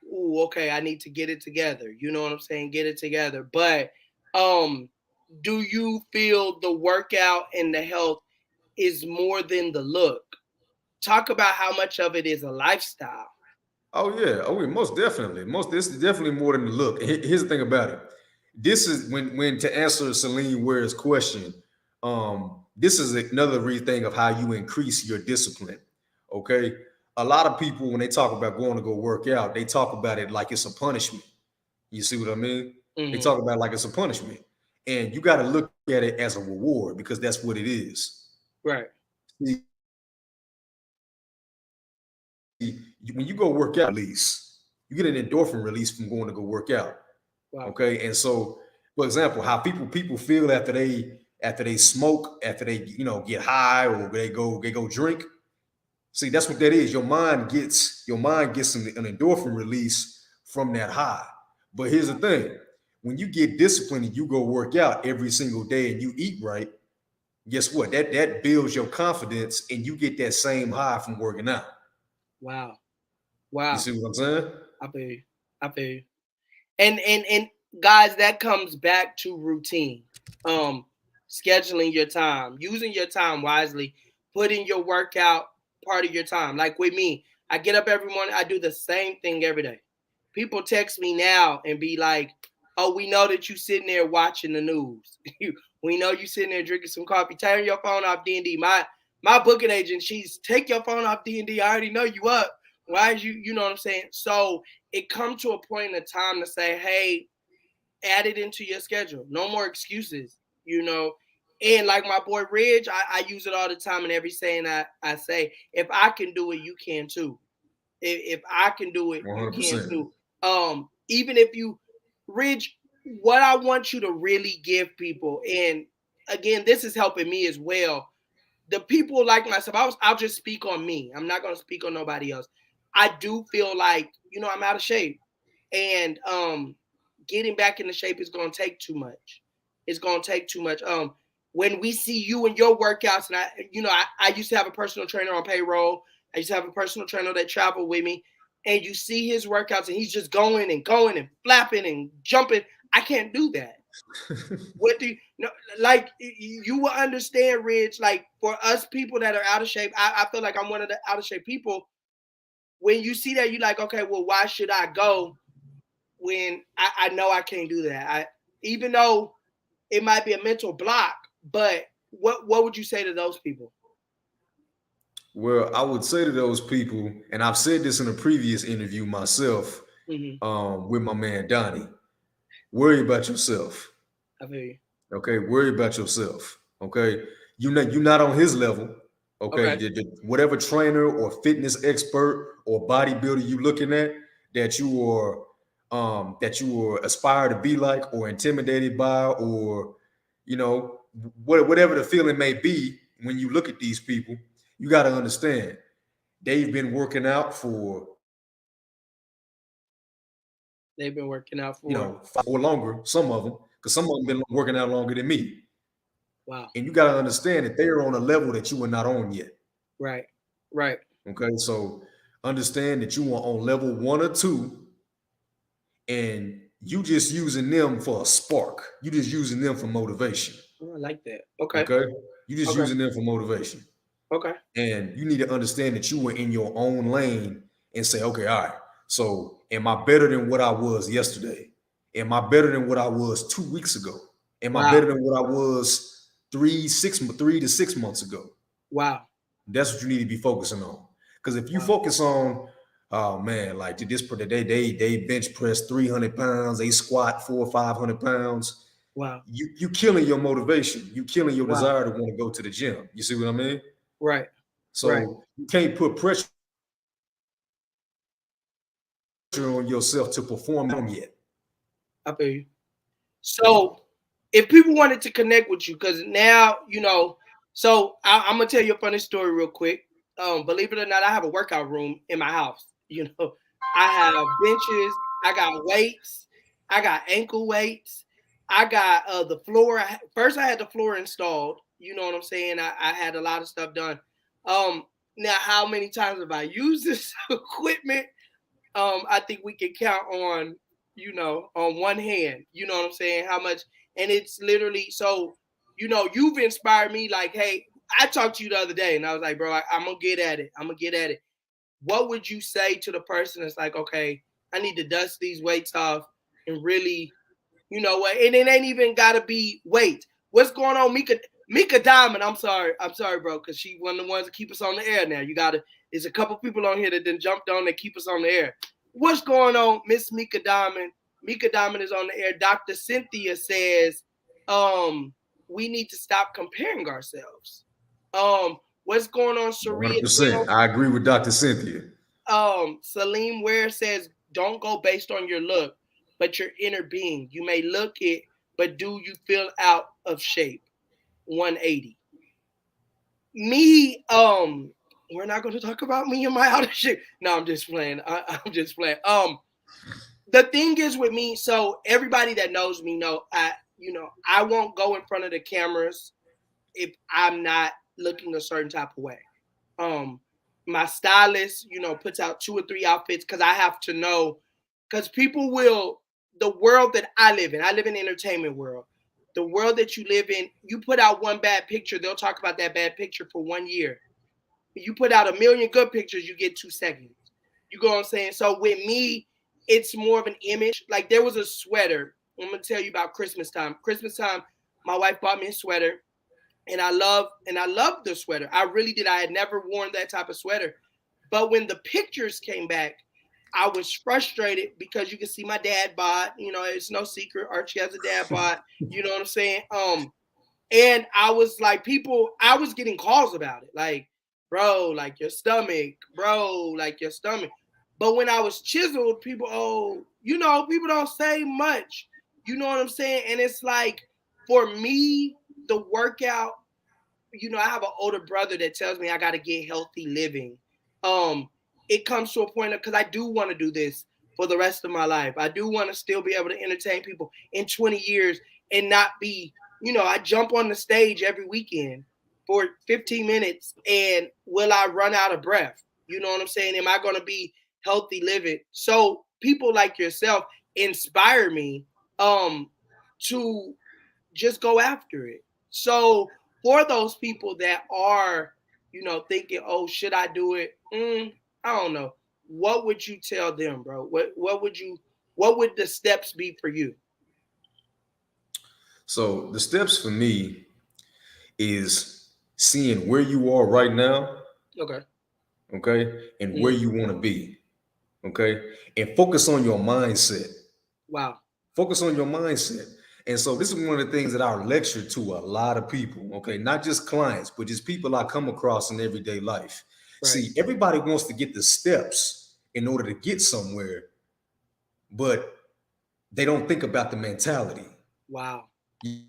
Speaker 1: ooh, okay, I need to get it together. You know what I'm saying? Get it together. But do you feel the workout and the health is more than the look? Talk about how much of it is a lifestyle.
Speaker 2: Oh yeah, most definitely. This is definitely more than the look. Here's the thing about it. This is when to answer Celine Ware's question. This is another thing of how you increase your discipline. Okay, a lot of people when they talk about going to go work out, they talk about it like it's a punishment. You see what I mean? Mm-hmm. They talk about it like it's a punishment, and you got to look at it as a reward, because that's what it is.
Speaker 1: Right.
Speaker 2: See, when you go work out, you get an endorphin release from going to go work out. Wow. Okay, and so, for example, how people feel after they smoke, after they get high, or they go drink. See, that's what that is. Your mind gets an endorphin release from that high. But here's the thing: when you get disciplined and you go work out every single day and you eat right, guess what? That builds your confidence, and you get that same high from working out.
Speaker 1: Wow.
Speaker 2: You see what I'm saying?
Speaker 1: I feel you. And guys, that comes back to routine. Scheduling your time, using your time wisely, putting your workout part of your time. Like with me, I get up every morning, I do the same thing every day. people text me now and be like, "Oh, we know that you sitting there watching the news. We know you sitting there drinking some coffee. Turn your phone off, D&D." My booking agent, she's take your phone off, D&D. I already know you up. Why is you know what I'm saying? So it come to a point in time to say, hey, add it into your schedule. No more excuses, you know. And like my boy Ridge, I use it all the time in every saying I say, if I can do it, you can too. If I can do it, 100%. You can too. Even if you, Ridge, what I want you to really give people, and again, this is helping me as well. The people like myself, I'll just speak on me. I'm not going to speak on nobody else. I do feel like, you know, I'm out of shape. And getting back into shape is going to take too much. It's going to take too much. When we see you and your workouts, and I used to have a personal trainer on payroll. I used to have a personal trainer that traveled with me. And you see his workouts and he's just going and flapping and jumping. I can't do that. What do you know? Like, you will understand, Ridge, like for us people that are out of shape, I feel like I'm one of the out of shape people. When you see that, you're like, okay, well, why should I go when I know I can't do that? Even though it might be a mental block, but what would you say to those people?
Speaker 2: Well, I would say to those people, and I've said this in a previous interview myself, with my man Donnie, worry about yourself.
Speaker 1: I feel you.
Speaker 2: Okay, worry about yourself. Okay, you're not on his level. Okay. Whatever trainer or fitness expert or bodybuilder you looking at that you are aspire to be like or intimidated by, or you know, whatever the feeling may be when you look at these people, you got to understand they've been working out for or longer, some of them, because some of them been working out longer than me.
Speaker 1: Wow.
Speaker 2: And you got to understand that they're on a level that you are not on yet.
Speaker 1: Right.
Speaker 2: Okay, so understand that you are on level 1 or 2, and you just using them for a spark. You just using them for motivation.
Speaker 1: Oh, I like that. Okay.
Speaker 2: You just using them for motivation.
Speaker 1: Okay.
Speaker 2: And you need to understand that you were in your own lane and say, okay, all right, so am I better than what I was yesterday? Am I better than what I was 2 weeks ago? Am I better than what I was 3 to 6 months ago?
Speaker 1: Wow.
Speaker 2: That's what you need to be focusing on. Because if you focus on, oh man, like they bench press 300 pounds, they squat 400 or 500 pounds.
Speaker 1: Wow.
Speaker 2: You killing your motivation. You killing your desire to want to go to the gym. You see what I mean?
Speaker 1: Right.
Speaker 2: So you can't put pressure on yourself to perform them yet.
Speaker 1: I feel you. So if people wanted to connect with you, because now, you know, so I'm going to tell you a funny story real quick. Believe it or not, I have a workout room in my house. You know, I have benches, I got weights, I got ankle weights, I got the floor. First, I had the floor installed. You know what I'm saying? I had a lot of stuff done. Now, how many times have I used this equipment? I think we can count on, you know, on one hand. You know what I'm saying? How much? And it's literally, so, you know, you've inspired me. Like, hey, I talked to you the other day and I was like, bro, I'm going to get at it. What would you say to the person that's like, okay, I need to dust these weights off and really, you know what? And it ain't even got to be weight. What's going on, Mika Diamond? I'm sorry, bro, because she one of the ones that keep us on the air now. There's a couple people on here that then jumped on that keep us on the air. What's going on, Miss Mika Diamond? Mika Diamond is on the air. Dr. Cynthia says, we need to stop comparing ourselves. What's going on, Sharia?
Speaker 2: 100%. I agree with Dr. Cynthia.
Speaker 1: Salim Ware says, don't go based on your look, but your inner being. You may look it, but do you feel out of shape? 180. Me, we're not going to talk about me and my out of shape. No, I'm just playing. I'm just playing. The thing is with me, so everybody that knows me know, I won't go in front of the cameras if I'm not looking a certain type of way. My stylist, you know, puts out 2 or 3 outfits because I have to know, because people will, the world that I live in the entertainment world. The world that you live in, you put out one bad picture, they'll talk about that bad picture for 1 year. You put out 1 million good pictures, you get 2 seconds. You know what I'm saying? So with me, it's more of an image. Like there was a sweater. I'm gonna tell you about Christmas time. Christmas time, my wife bought me a sweater, and I loved the sweater. I really did. I had never worn that type of sweater. But when the pictures came back, I was frustrated because you can see my dad bod. You know, it's no secret. Archie has a dad bod. You know what I'm saying? And I was like, I was getting calls about it. Like, bro, like your stomach, bro, like your stomach. But when I was chiseled, people don't say much. You know what I'm saying? And it's like, for me, the workout, I have an older brother that tells me I got to get healthy living. It comes to a point because I do want to do this for the rest of my life. I do want to still be able to entertain people in 20 years and not be, I jump on the stage every weekend for 15 minutes, and will I run out of breath? You know what I'm saying? Am I going to be healthy living? So people like yourself inspire me to just go after it. So for those people that are, thinking, oh, should I do it? I don't know. What would you tell them, bro? What would the steps be for you?
Speaker 2: So the steps for me is seeing where you are right now. Okay. And where you want to be. Okay. And focus on your mindset.
Speaker 1: Wow.
Speaker 2: Focus on your mindset. And so this is one of the things that I lecture to a lot of people, okay? Not just clients, but just people I come across in everyday life. Right. See, everybody wants to get the steps in order to get somewhere, but they don't think about the mentality.
Speaker 1: Wow.
Speaker 2: You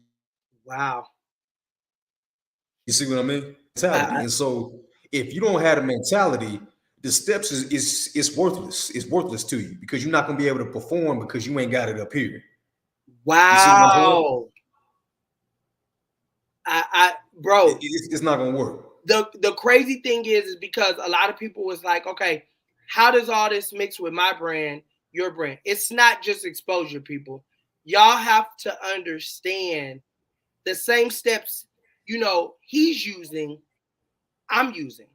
Speaker 2: see what I mean? Mentality. And so if you don't have a mentality, the steps is worthless. It's worthless to you because you're not going to be able to perform because you ain't got it up here.
Speaker 1: Wow. Bro,
Speaker 2: it's not gonna work.
Speaker 1: The crazy thing is because a lot of people was like, okay, how does all this mix with my brand, your brand? It's not just exposure, people. Y'all have to understand the same steps, he's using, I'm using.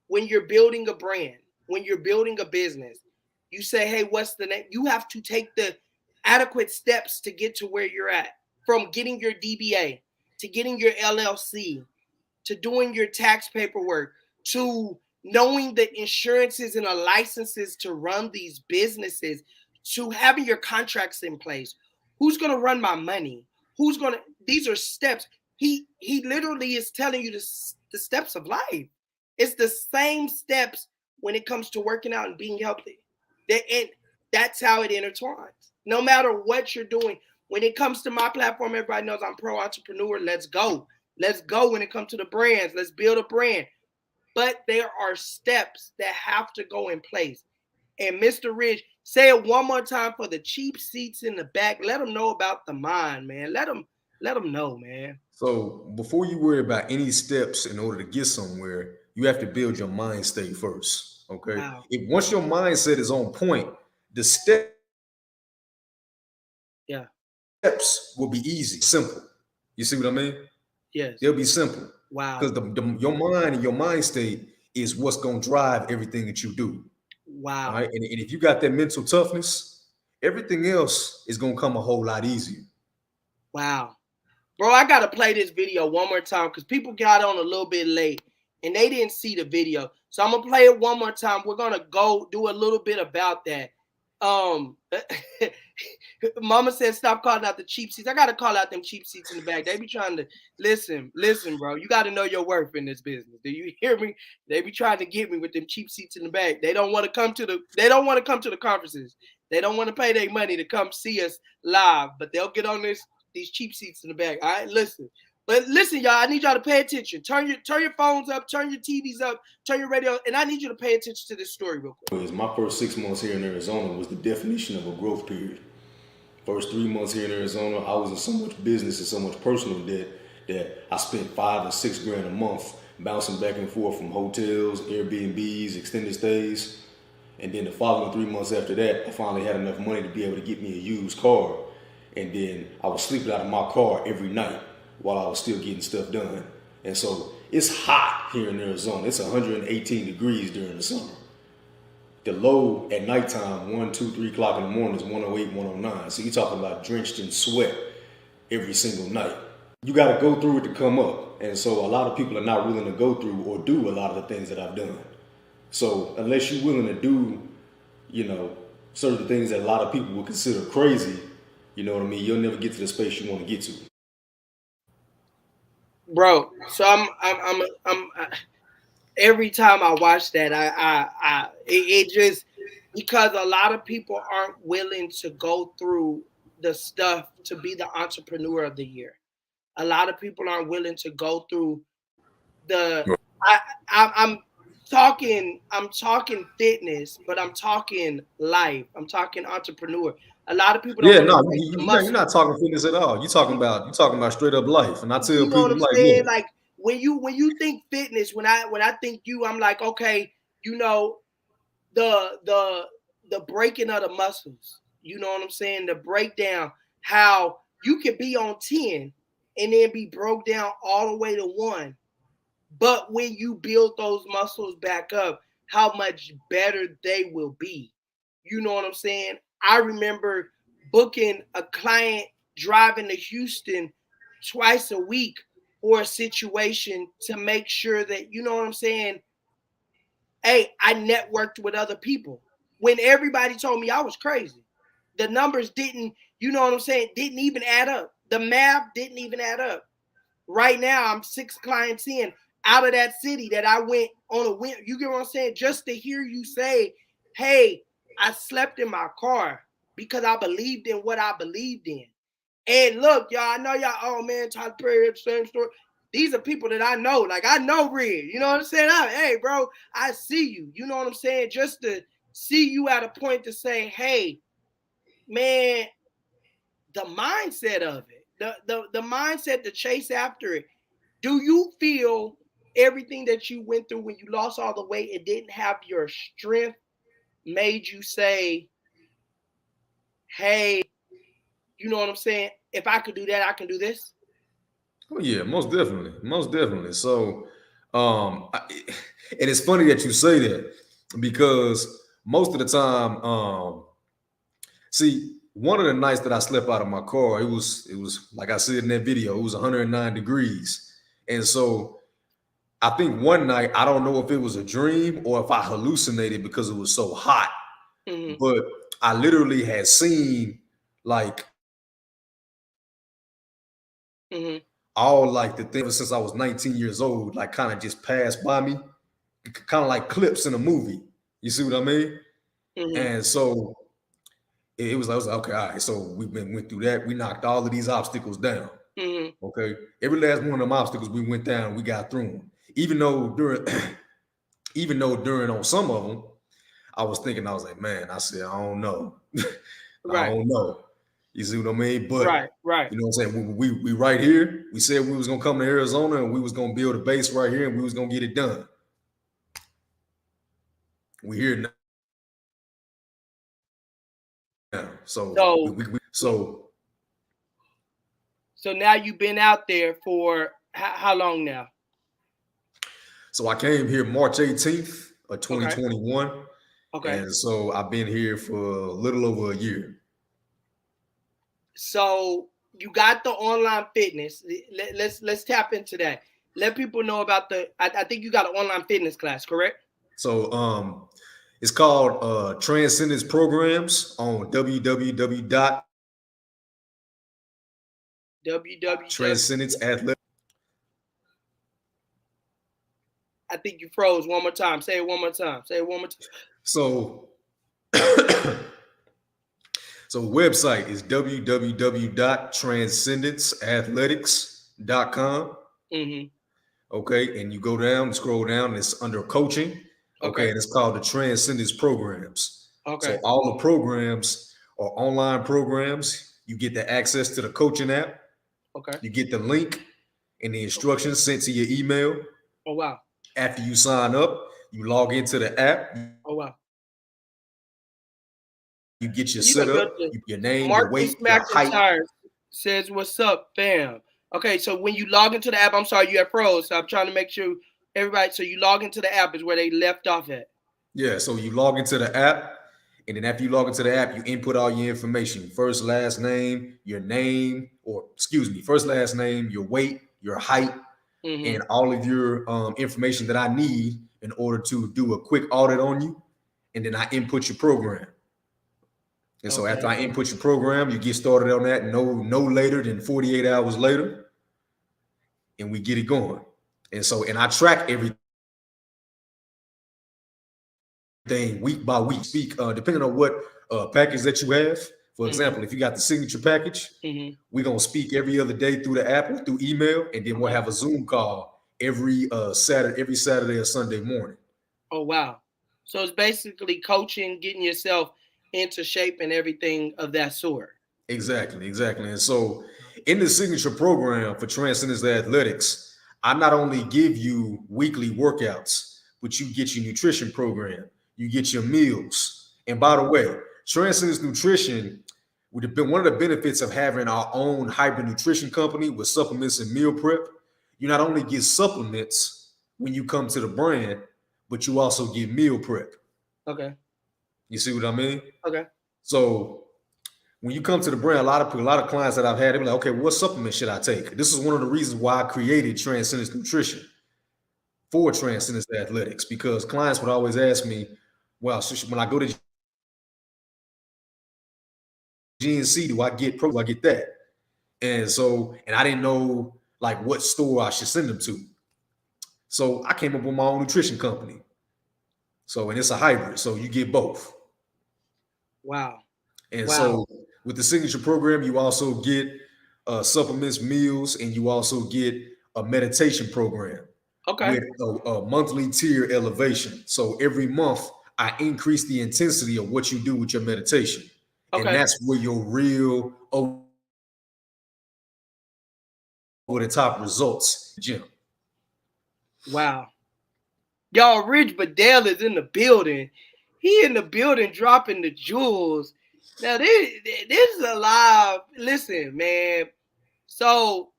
Speaker 1: When you're building a brand, when you're building a business, you say, hey, what's the name? You have to take the adequate steps to get to where you're at, from getting your DBA to getting your LLC to doing your tax paperwork to knowing the insurances and the licenses to run these businesses to having your contracts in place. Who's going to run my money? These are steps. He literally is telling you the steps of life. It's the same steps when it comes to working out and being healthy. And that's how it intertwines. No matter what you're doing, when it comes to my platform, everybody knows I'm pro entrepreneur. Let's go. Let's go when it comes to the brands. Let's build a brand. But there are steps that have to go in place. And Mr. Ridge, say it one more time for the cheap seats in the back. Let them know about the mind, man. Let them know, man.
Speaker 2: So before you worry about any steps in order to get somewhere, you have to build your mind state first. Okay. Wow. If once your mindset is on point, the steps will be easy, simple. You see what I mean?
Speaker 1: Yes.
Speaker 2: They'll be simple.
Speaker 1: Wow.
Speaker 2: Because your mind and your mind state is what's going to drive everything that you do.
Speaker 1: Wow.
Speaker 2: All right. And if you got that mental toughness, everything else is going to come a whole lot easier.
Speaker 1: Wow. Bro, I got to play this video one more time because people got on a little bit late and they didn't see the video. So I'm going to play it one more time. We're going to go do a little bit about that. Mama said, stop calling out the cheap seats. I got to call out them cheap seats in the back. They be trying to listen, bro. You got to know your worth in this business. Do you hear me? They be trying to get me with them cheap seats in the back. They don't want to come to the conferences. They don't want to pay their money to come see us live, but they'll get on these cheap seats in the back. All right, listen. But listen, y'all, I need y'all to pay attention. Turn your phones up, turn your TVs up, turn your radio, and I need you to pay attention to this story real quick.
Speaker 2: My first 6 months here in Arizona was the definition of a growth period. First 3 months here in Arizona, I was in so much business and so much personal debt that I spent $5,000 or $6,000 a month bouncing back and forth from hotels, Airbnbs, extended stays. And then the following 3 months after that, I finally had enough money to be able to get me a used car. And then I was sleeping out of my car every night while I was still getting stuff done. And so it's hot here in Arizona. It's 118 degrees during the summer. the low at nighttime, 1, 2, 3 o'clock in the morning is 108, 109. So you're talking about drenched in sweat every single night. You got to go through it to come up. And so a lot of people are not willing to go through or do a lot of the things that I've done. So unless you're willing to do, certain things that a lot of people would consider crazy, you know what I mean? You'll never get to the space you want to get to.
Speaker 1: Bro, so I'm every time I watch that, it just, because a lot of people aren't willing to go through the stuff to be the entrepreneur of the year. A lot of people aren't willing to go through I'm talking fitness, but I'm talking life. I'm talking entrepreneur. A lot of people don't.
Speaker 2: Yeah, no, you're not talking fitness at all. You're talking about straight up life. And I tell people,
Speaker 1: what I'm saying? Like when you think fitness, when I think you, I'm like, okay, the breaking of the muscles. You know what I'm saying? The breakdown, how you could be on 10 and then be broke down all the way to 1. But when you build those muscles back up, how much better they will be. You know what I'm saying? I remember booking a client driving to Houston twice a week for a situation to make sure that, you know what I'm saying? Hey, I networked with other people when everybody told me I was crazy. The numbers didn't, you know what I'm saying, didn't even add up. The math didn't even add up. Right now, I'm 6 clients in out of that city that I went on a win. You get what I'm saying? Just to hear you say, hey, I slept in my car because I believed in what I believed in. And look, y'all, I know y'all, oh man, Tyler Perry had the same story. These are people that I know. Like, I know Red. You know what I'm saying? Hey, bro, I see you. You know what I'm saying? Just to see you at a point to say, hey, man, the mindset of it, the mindset to chase after it. Do you feel everything that you went through when you lost all the weight and didn't have your strength made you say, hey, you know what I'm saying? If I could do that, I can do this?
Speaker 2: Oh yeah, most definitely. So, and it's funny that you say that because most of the time, see, one of the nights that I slept out of my car, it was like I said in that video, it was 109 degrees, and so I think one night, I don't know if it was a dream or if I hallucinated because it was so hot, but I literally had seen like all like the things since I was 19 years old, like kind of just passed by me, kind of like clips in a movie. You see what I mean? And so it was like, okay, all right. So we went through that. We knocked all of these obstacles down. Okay, every last one of them obstacles we went down, we got through them. Even though during on some of them, I was thinking, I was like, man, I said, I don't know, I don't know. You see what I mean? But
Speaker 1: right.
Speaker 2: You know what I'm saying? We right here. We said we was gonna come to Arizona and we was gonna build a base right here and we was gonna get it done. We here now. So
Speaker 1: now you've been out there for how long now?
Speaker 2: So I came here March 18th of 2021. Okay. And so I've been here for a little over a year.
Speaker 1: So you got the online fitness. Let's tap into that. Let people know about I think you got an online fitness class, correct?
Speaker 2: So it's called Transcendence Programs on Transcendence Athletic.
Speaker 1: I think you froze one more time. Say it one more time.
Speaker 2: So So the website is www.transcendenceathletics.com. Okay, and you go down and scroll down, and it's under coaching. Okay, and it's called the Transcendence Programs. Okay. So all the programs are online programs. You get the access to the coaching app. Okay. You get the link and the instructions sent to your email.
Speaker 1: Oh, wow.
Speaker 2: After you sign up, you log into the app.
Speaker 1: Oh, wow.
Speaker 2: You get your setup, your name, your weight, your height.
Speaker 1: Says, what's up, fam? Okay, so when you log into the app, I'm sorry, you have froze. So I'm trying to make sure everybody, so you log into the app is where they left off at.
Speaker 2: Yeah, so you log into the app, and then after you log into the app, you input all your information: first, last name, your name, or excuse me, first, last name, your weight, your height, and all of your information that I need in order to do a quick audit on you. And then I input your program. And so after I input your program, you get started on that no later than 48 hours later, and we get it going. And I track everything week by week. Speak depending on what package that you have. For example, if you got the signature package, we're gonna speak every other day through the app or through email, and then we'll have a Zoom call every Saturday or Sunday morning.
Speaker 1: Oh wow! So it's basically coaching, getting yourself into shape and everything of that sort.
Speaker 2: Exactly. And so in the signature program for Transcendence Athletics, I not only give you weekly workouts, but you get your nutrition program, you get your meals. And by the way, Transcendence Nutrition would have been one of the benefits of having our own hybrid nutrition company with supplements and meal prep. You not only get supplements when you come to the brand, but you also get meal prep.
Speaker 1: Okay.
Speaker 2: You see what I mean?
Speaker 1: Okay.
Speaker 2: So when you come to the brand, a lot of clients that I've had, they're like, okay, what supplement should I take? This is one of the reasons why I created Transcendence Nutrition for Transcendence Athletics, because clients would always ask me, well, so when I go to GNC, do I get pro? Do I get that? And I didn't know like what store I should send them to. So I came up with my own nutrition company. And it's a hybrid, so you get both.
Speaker 1: Wow.
Speaker 2: And so with the signature program, you also get supplements, meals, and you also get a meditation program with a monthly tier elevation. So every month, I increase the intensity of what you do with your meditation. And that's where your real over the top results, Jim.
Speaker 1: Wow. Y'all, Rich Bedell is in the building. He in the building dropping the jewels. Now, this is a live. Listen, man. So,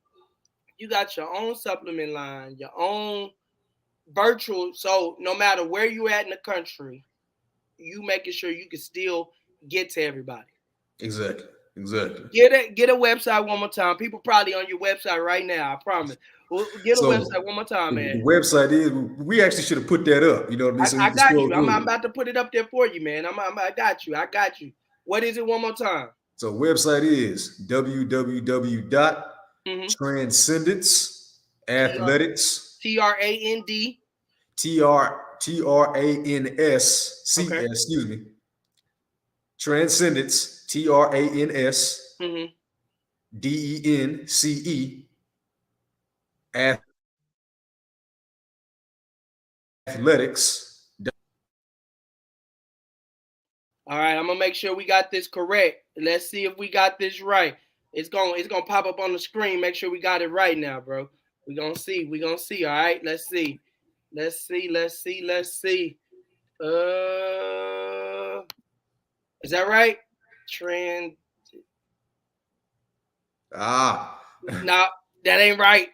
Speaker 1: you got your own supplement line, your own virtual. So, no matter where you at in the country, you making sure you can still get to everybody.
Speaker 2: Exactly.
Speaker 1: Get a website one more time. People probably on your website right now. I promise. Get a website one more time, man.
Speaker 2: The website is. We actually should have put that up. You know what I mean? So
Speaker 1: I got you. I'm about to put it up there for you, man. I got you. What is it one more time?
Speaker 2: So website is www.transcendenceathletics.
Speaker 1: TRAND.
Speaker 2: TRANS. Excuse me. Transcendence. TRANS. DENCE. Athletics.
Speaker 1: All right, I'm gonna make sure we got this correct. Let's see if we got this right. It's gonna pop up on the screen. Make sure we got it right now, bro. We're gonna see. All right, let's see. Is that right? No, that ain't right.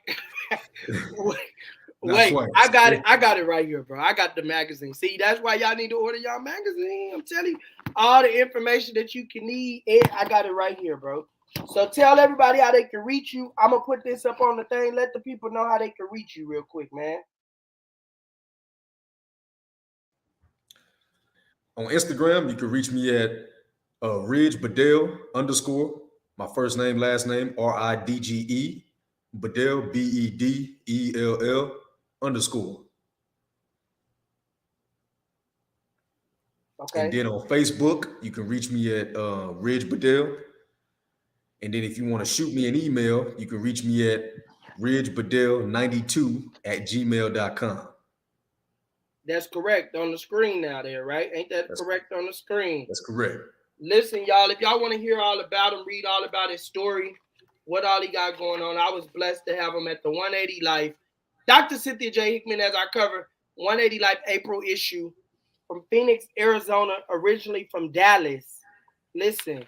Speaker 1: Wait, I got it right here, bro. I got the magazine. See, that's why y'all need to order y'all magazine. I'm telling you, all the information that you can need, I got it right here, bro. So tell everybody how they can reach you. I'm gonna put this up on the thing. Let the people know how they can reach you real quick, man.
Speaker 2: On Instagram, you can reach me at Ridge Bedell _ my first name, last name, RIDGE, Bedell, BEDELL _.
Speaker 1: Okay.
Speaker 2: And then on Facebook, you can reach me at Ridge Bedell. And then if you want to shoot me an email, you can reach me at ridgebedell92@gmail.com.
Speaker 1: That's correct on the screen now there, right? Ain't that correct on the screen?
Speaker 2: That's correct.
Speaker 1: Listen, y'all, if y'all want to hear all about him, read all about his story, what all he got going on, I was blessed to have him at the 180 Life. Dr. Cynthia J. Hickman, as I cover 180 Life April issue from Phoenix, Arizona, originally from Dallas. Listen,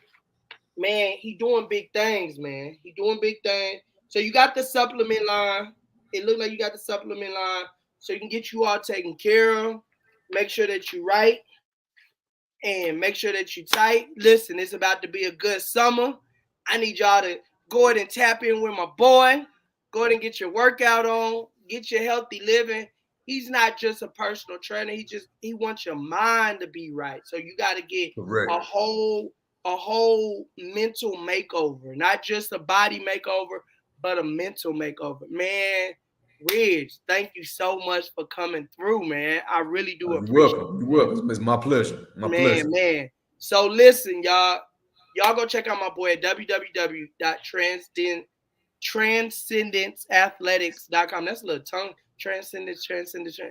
Speaker 1: man, he doing big things, man. He doing big things. So you got the supplement line. It looks like you got the supplement line so you can get you all taken care of. Make sure that you write. And make sure that you tight. Listen, it's about to be a good summer. I need y'all to go ahead and tap in with my boy. Go ahead and get your workout on. Get your healthy living. He's not just a personal trainer. He wants your mind to be right. So you got to get a whole mental makeover, not just a body makeover, but a mental makeover. Man, Ridge, thank you so much for coming through, man. I really do appreciate it.
Speaker 2: You're welcome. It's my pleasure. Pleasure.
Speaker 1: Man. So listen, y'all go check out my boy at www.transcendenceathletics.com. That's a little tongue. Transcendence.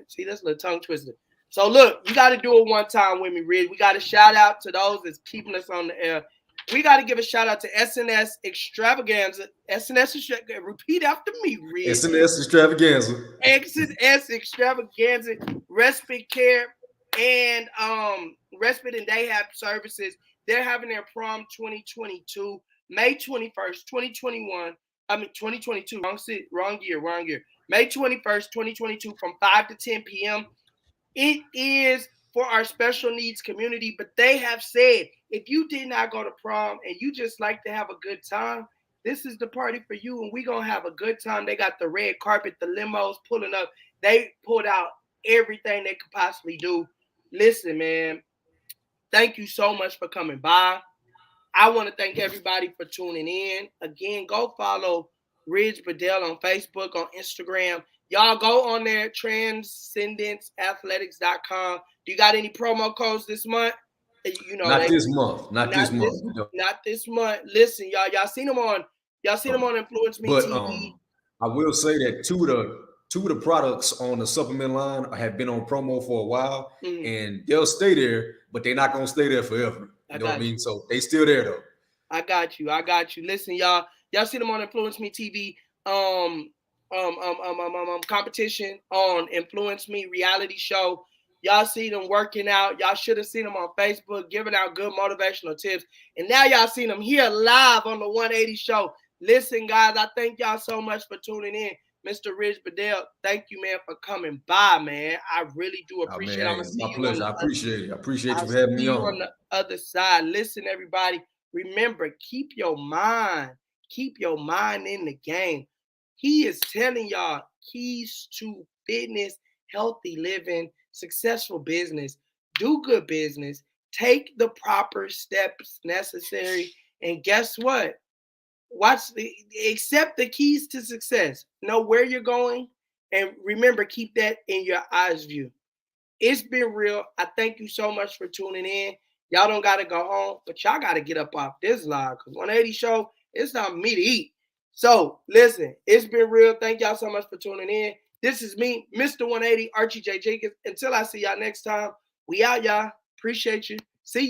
Speaker 1: See, that's a little tongue twister. So look, you got to do it one time with me, Ridge. We got to shout out to those that's keeping us on the air. We got to give a shout out to SNS Extravaganza. Repeat after me, Ridge.
Speaker 2: SNS Extravaganza.
Speaker 1: SNS Extravaganza, Respite Care, and Respite and Day Have Services. They're having their prom 2022, May 21st, 2022. Wrong year. May 21st, 2022, from 5 to 10 p.m. It is for our special needs community, but they have said if you did not go to prom and you just like to have a good time, this is the party for you, and we're going to have a good time. They got the red carpet, the limos pulling up. They pulled out everything they could possibly do. Listen, man, thank you so much for coming by. I want to thank everybody for tuning in. Again, go follow Ridge Bedell on Facebook, on Instagram. Y'all go on there, transcendenceathletics.com. Do you got any promo codes this month?
Speaker 2: Not this month.
Speaker 1: Not this month. Listen, y'all seen them on Influence Me TV.
Speaker 2: I will say that two of the products on the supplement line have been on promo for a while, and they'll stay there, but they're not gonna stay there forever. You know what I mean? So they still there though.
Speaker 1: I got you. Listen, y'all see them on Influence Me TV. Competition on Influence Me reality show. Y'all see them working out. Y'all should have seen them on Facebook giving out good motivational tips. And now y'all seen them here live on the 180 show. Listen, guys, I thank y'all so much for tuning in. Mr. Ridge Bedell, thank you, man, for coming by, man. I really do appreciate it.
Speaker 2: It's my pleasure. I appreciate it. I appreciate you for having me on.
Speaker 1: On the other side. Listen, everybody, remember, keep your mind in the game. He is telling y'all keys to fitness, healthy living, successful business. Do good business. Take the proper steps necessary. And guess what? Accept the keys to success. Know where you're going. And remember, keep that in your eyes view. It's been real. I thank you so much for tuning in. Y'all don't got to go home, but y'all got to get up off this live because 180 show, it's time for me to eat. So, listen, it's been real. Thank y'all so much for tuning in. This is me, Mr. 180, Archie J. Jenkins. Until I see y'all next time, we out, y'all. Appreciate you. See ya.